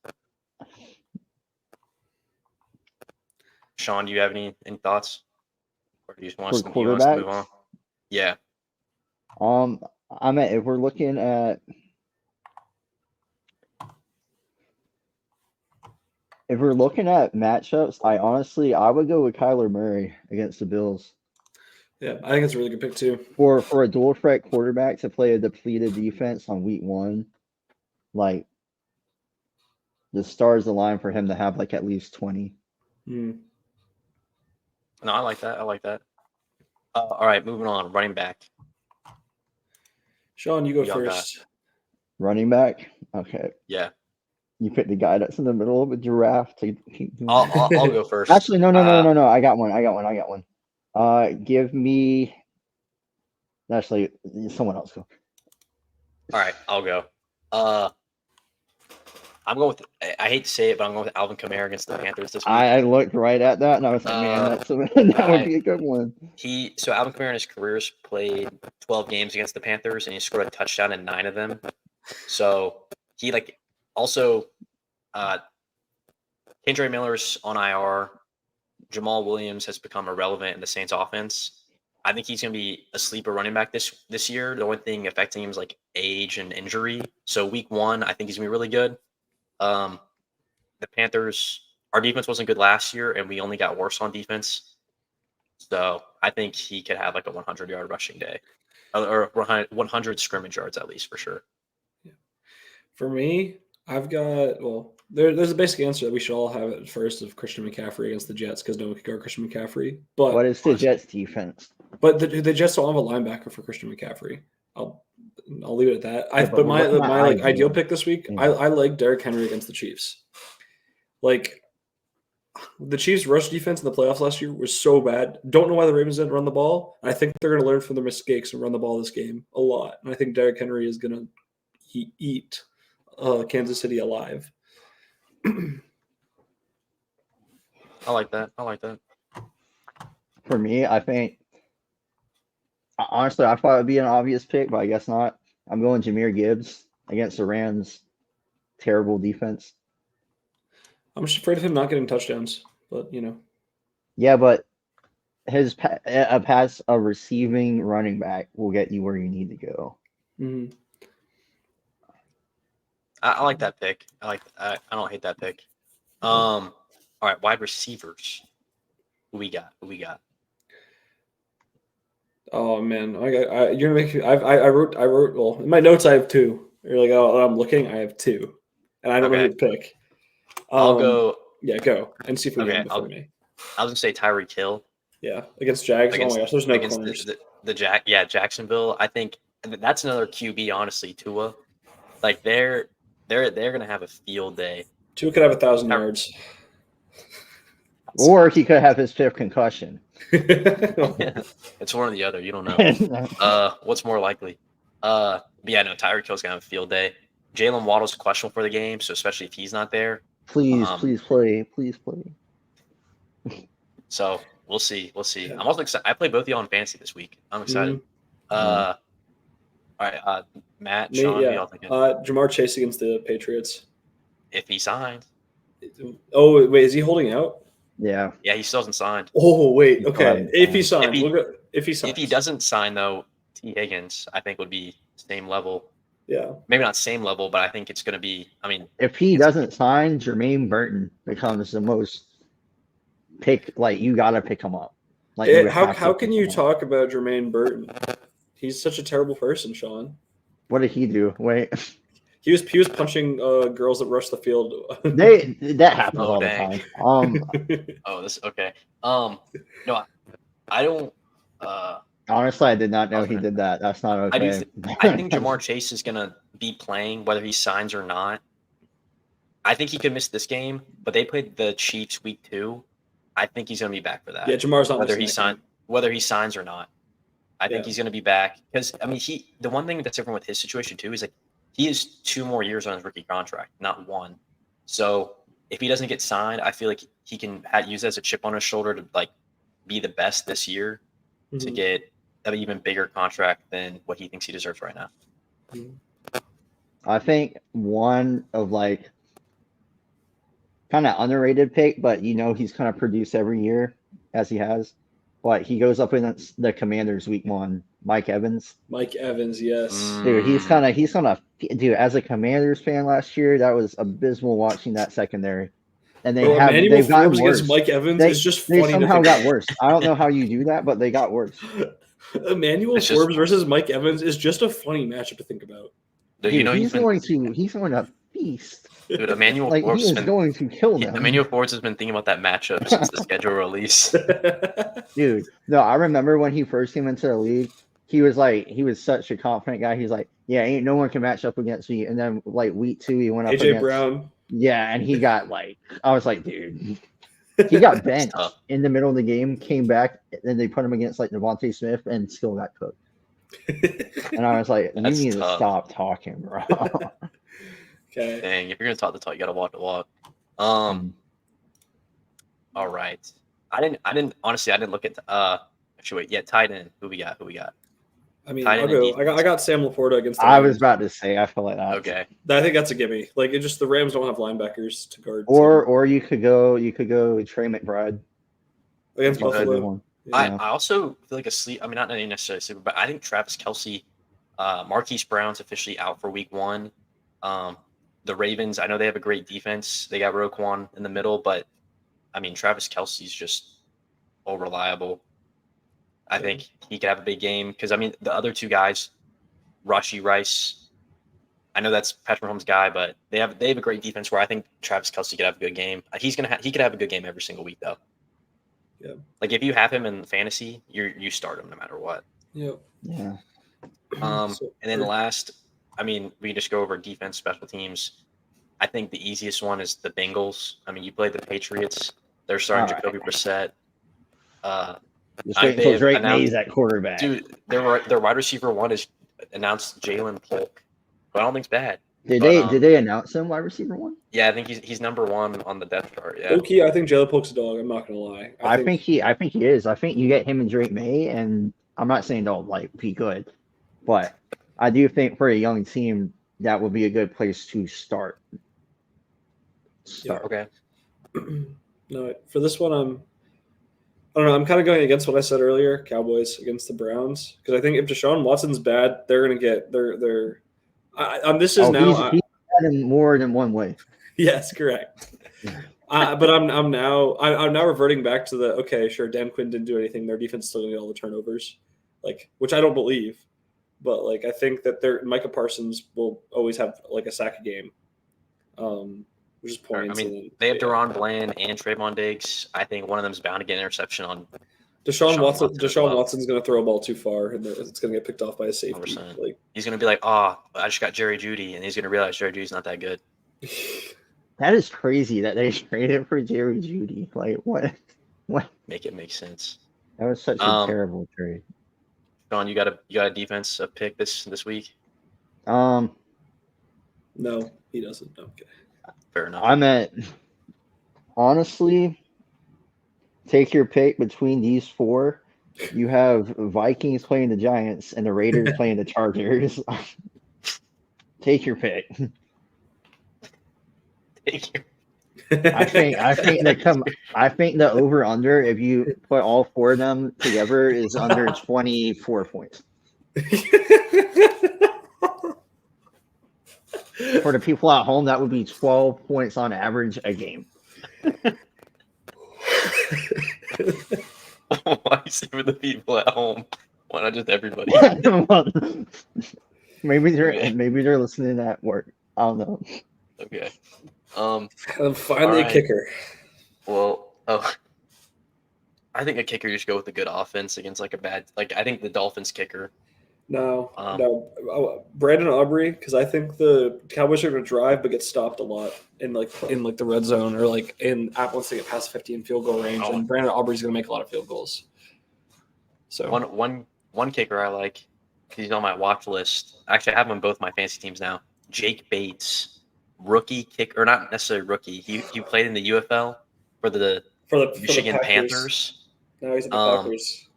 Sean, do you have any thoughts, or do you just want for you want us to move quarterbacks. on? Yeah, I mean, if we're looking at matchups, I would go with Kyler Murray against the Bills. Yeah, I think it's a really good pick too. For a dual threat quarterback to play a depleted defense on week 1, like the stars align for him to have like at least 20. Mm. no, I like that. I like that. All right, moving on. Running back. Sean, you go Who y'all got? first. Running back. Okay, Yeah, you pick the guy that's in the middle of a giraffe to keep doing. I'll go first. Actually, no. I got one. Give me. Actually, someone else go. All right, I'll go. I'm going with. I hate to say it, but I'm going with Alvin Kamara against the Panthers this week. I looked right at that and I was like, man, that would be a good one. So Alvin Kamara in his career's played 12 games against the Panthers, and he scored a touchdown in 9 of them. So he also Kendra Miller's on IR. Jamal Williams has become irrelevant in the Saints offense. I think he's going to be a sleeper running back this year. The only thing affecting him is like age and injury. So week 1, I think he's going to be really good. The Panthers, our defense wasn't good last year, and we only got worse on defense. So I think he could have like a 100-yard rushing day, or 100 scrimmage yards at least for sure. Yeah. For me, I've got there's a basic answer that we should all have at first of Christian McCaffrey against the Jets because no one can guard Christian McCaffrey. But what is the Jets defense? But the Jets don't have a linebacker for Christian McCaffrey. I'll leave it at that. Yeah, but my ideal pick this week, Yeah. I like Derrick Henry against the Chiefs. Like, the Chiefs' rush defense in the playoffs last year was so bad. Don't know why the Ravens didn't run the ball. I think they're going to learn from their mistakes and run the ball this game a lot. And I think Derrick Henry is going to eat Kansas City alive. I like that. For me, I think honestly, I thought it would be an obvious pick, but I guess not. I'm going Jahmyr Gibbs against the Rams' terrible defense. I'm just afraid of him not getting touchdowns, but Yeah, but a receiving running back will get you where you need to go. Mm-hmm. I like that pick. I don't hate that pick. All right, wide receivers. Who we got? Oh man, you're gonna make me. I wrote. Well, in my notes I have 2. You're like, oh, I'm looking. I have 2, and I don't know who to pick. I'll go. Yeah, go and see if we get him before me. I was gonna say Tyreek Hill. Yeah, against Jags. Oh my gosh, there's no corners. Jacksonville. I think that's another QB. Honestly, Tua. Like they're gonna have a field day. Tua could have 1,000 yards. Or he could have his 5th concussion. It's one or the other. You don't know. What's more likely? But yeah, no. Tyreek Hill's gonna have a field day. Jalen Waddle's questionable for the game, so especially if he's not there. Please play. So we'll see. I'm also excited. I played both of y'all in fantasy this week. I'm excited. All right, Matt, Sean, yeah. what y'all thinking? Jamar Chase against the Patriots. If he signs. Oh wait, is he holding out? Yeah. Yeah, he still hasn't signed. Oh wait, okay. If he signs, if he doesn't sign though, T Higgins I think would be same level. Yeah. Maybe not same level, but I think it's going to be. I mean, if he doesn't sign, Jermaine Burton becomes the most pick. Like you got to pick him up. Like how can you talk about Jermaine Burton? He's such a terrible person, Sean. What did he do? Wait. He was punching girls that rush the field. That happens all the time. Oh, this okay. No, I don't. Honestly, I did not know he did that. That's not okay. I think Jamar Chase is gonna be playing whether he signs or not. I think he could miss this game, but they played the Chiefs week 2. I think he's gonna be back for that. Yeah, Jamar's not whether he signs or not. I think he's going to be back because I mean the one thing that's different with his situation too is like he has 2 more years on his rookie contract, not 1. So if he doesn't get signed, I feel like he can use that as a chip on his shoulder to like be the best this year to get an even bigger contract than what he thinks he deserves right now. I think one of like kind of underrated pick, but he's kind of produced every year as he has. But he goes up against the Commanders week 1, Mike Evans. Mike Evans, yes. Dude, he's gonna dude, as a Commanders fan last year, that was abysmal watching that secondary. And they've gotten worse. Against Mike Evans is just funny. They somehow got worse. I don't know how you do that, but they got worse. Emmanuel Forbes versus Mike Evans is just a funny matchup to think about. Dude, he's going to feast. Dude, Emmanuel like Forbes he is going to kill them. Emmanuel Forbes has been thinking about that matchup since the schedule release. Dude, no, I remember when he first came into the league, he was such a confident guy. He's like, yeah, ain't no one can match up against me. And then like week 2, he went up AJ against Brown. Yeah, and he got like, I was like, dude, he got benched in the middle of the game, came back, and then they put him against like Devontae Smith and still got cooked. And I was like, you need to stop talking, bro. Okay. Dang, if you're gonna talk the talk, you gotta walk the walk. All right. I didn't look at actually wait, yeah, tight end. Who we got? I mean, I'll go. I got Sam Laporta against the Rams. I was about to say, I feel like that. Okay. I think that's a gimme. Like it just the Rams don't have linebackers to guard. Or you could go Trey McBride against Buffalo. Yeah. I also feel like not necessarily sleeper, but I think Travis Kelce, Marquise Brown's officially out for week 1. The Ravens, I know they have a great defense. They got Roquan in the middle, but I mean, Travis Kelce's just reliable. I think he could have a big game because I mean, the other 2 guys, Rashee Rice, I know that's Patrick Mahomes' guy, but they have a great defense where I think Travis Kelce could have a good game. He could have a good game every single week though. Yeah. Like if you have him in fantasy, you start him no matter what. Yep. Yeah. And then last, I mean, we just go over defense, special teams. I think the easiest one is the Bengals. I mean, you played the Patriots. They're starting Jacoby Brissett. Just wait until Drake May's at quarterback. Dude, their wide receiver 1 is announced Jalen Polk, but I don't think it's bad. Did they announce him wide receiver 1? Yeah, I think he's number 1 on the depth chart. Yeah. Okay, I think Jalen Polk's a dog. I'm not gonna lie. I think he is. I think you get him and Drake May, and I'm not saying don't like be good, but I do think for a young team that would be a good place to start. Yeah, okay. No, for this one, I don't know. I'm kind of going against what I said earlier. Cowboys against the Browns because I think if Deshaun Watson's bad, they're gonna get their. This is now. He's bad in more than one way. Yes, correct. But I'm now reverting back to the sure. Dan Quinn didn't do anything. Their defense still gonna get all the turnovers, which I don't believe. But I think that Micah Parsons will always have a sack a game. Which is points. I mean, they have Deron Bland and Trayvon Diggs. I think one of them is bound to get an interception on Deshaun Watson. Deshaun Watson's going to throw a ball too far, and it's going to get picked off by a safety. He's going to be like, "Oh, I just got Jerry Jeudy," and he's going to realize Jerry Jeudy's not that good. That is crazy that they traded for Jerry Jeudy. What? Make it make sense. That was such a terrible trade. Sean, you got a defense pick this week? No, he doesn't. No, okay. Fair enough. Honestly, take your pick between these 4. You have Vikings playing the Giants and the Raiders playing the Chargers. Take your pick. I think the over under if you put all 4 of them together is under 24 points. For the people at home, that would be 12 points on average a game. Why say for the people at home? Why not just everybody? maybe they're listening at work. I don't know. Okay. And finally a kicker. Well, I think a kicker you should go with a good offense against a bad. I think the Dolphins kicker. No, Brandon Aubrey, because I think the Cowboys are going to drive but get stopped a lot in the red zone or once they get past 50 in field goal range, and Brandon Aubrey's going to make a lot of field goals. So one one kicker I like. He's on my watch list. Actually, I have him on both my fantasy teams now. Jake Bates, rookie kicker, or not necessarily rookie. He played in the UFL for the Michigan Panthers. No, he's in the Packers.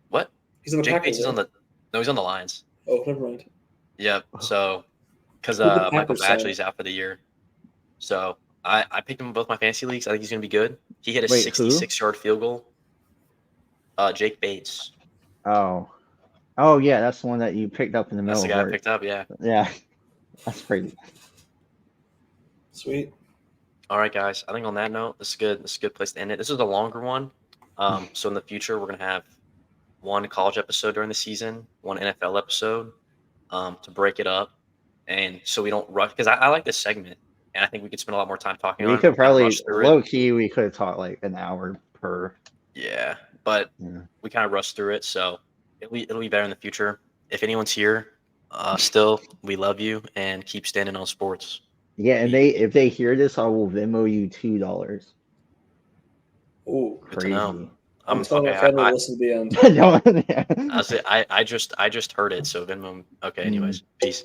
What? He's in the Jake Packers. Bates is on the. No, he's on the Lions. Oh, never mind. Yep. So, because Michael Badgley's out for the year, so I picked him in both my fantasy leagues. I think he's going to be good. He hit a 66-yard field goal. Jake Bates. Oh, yeah, that's the one that you picked up in the middle. That's the guy I picked up. Yeah. Yeah, that's crazy. Sweet. All right, guys. I think on that note, this is good. This is a good place to end it. This is a longer one. So in the future, we're going to have one college episode during the season, one NFL episode, to break it up, and so we don't rush. Because I like this segment, and I think we could spend a lot more time talking. We on could it. probably low key. We could have taught like an hour per. Yeah, but we kind of rushed through it, so it'll be better in the future. If anyone's here, still, we love you and keep standing on sports. Yeah, and if they hear this, I will Venmo you $2. Oh, crazy! I'm telling my family to listen to the end. I just heard it, so Venmo. Okay, anyways, peace.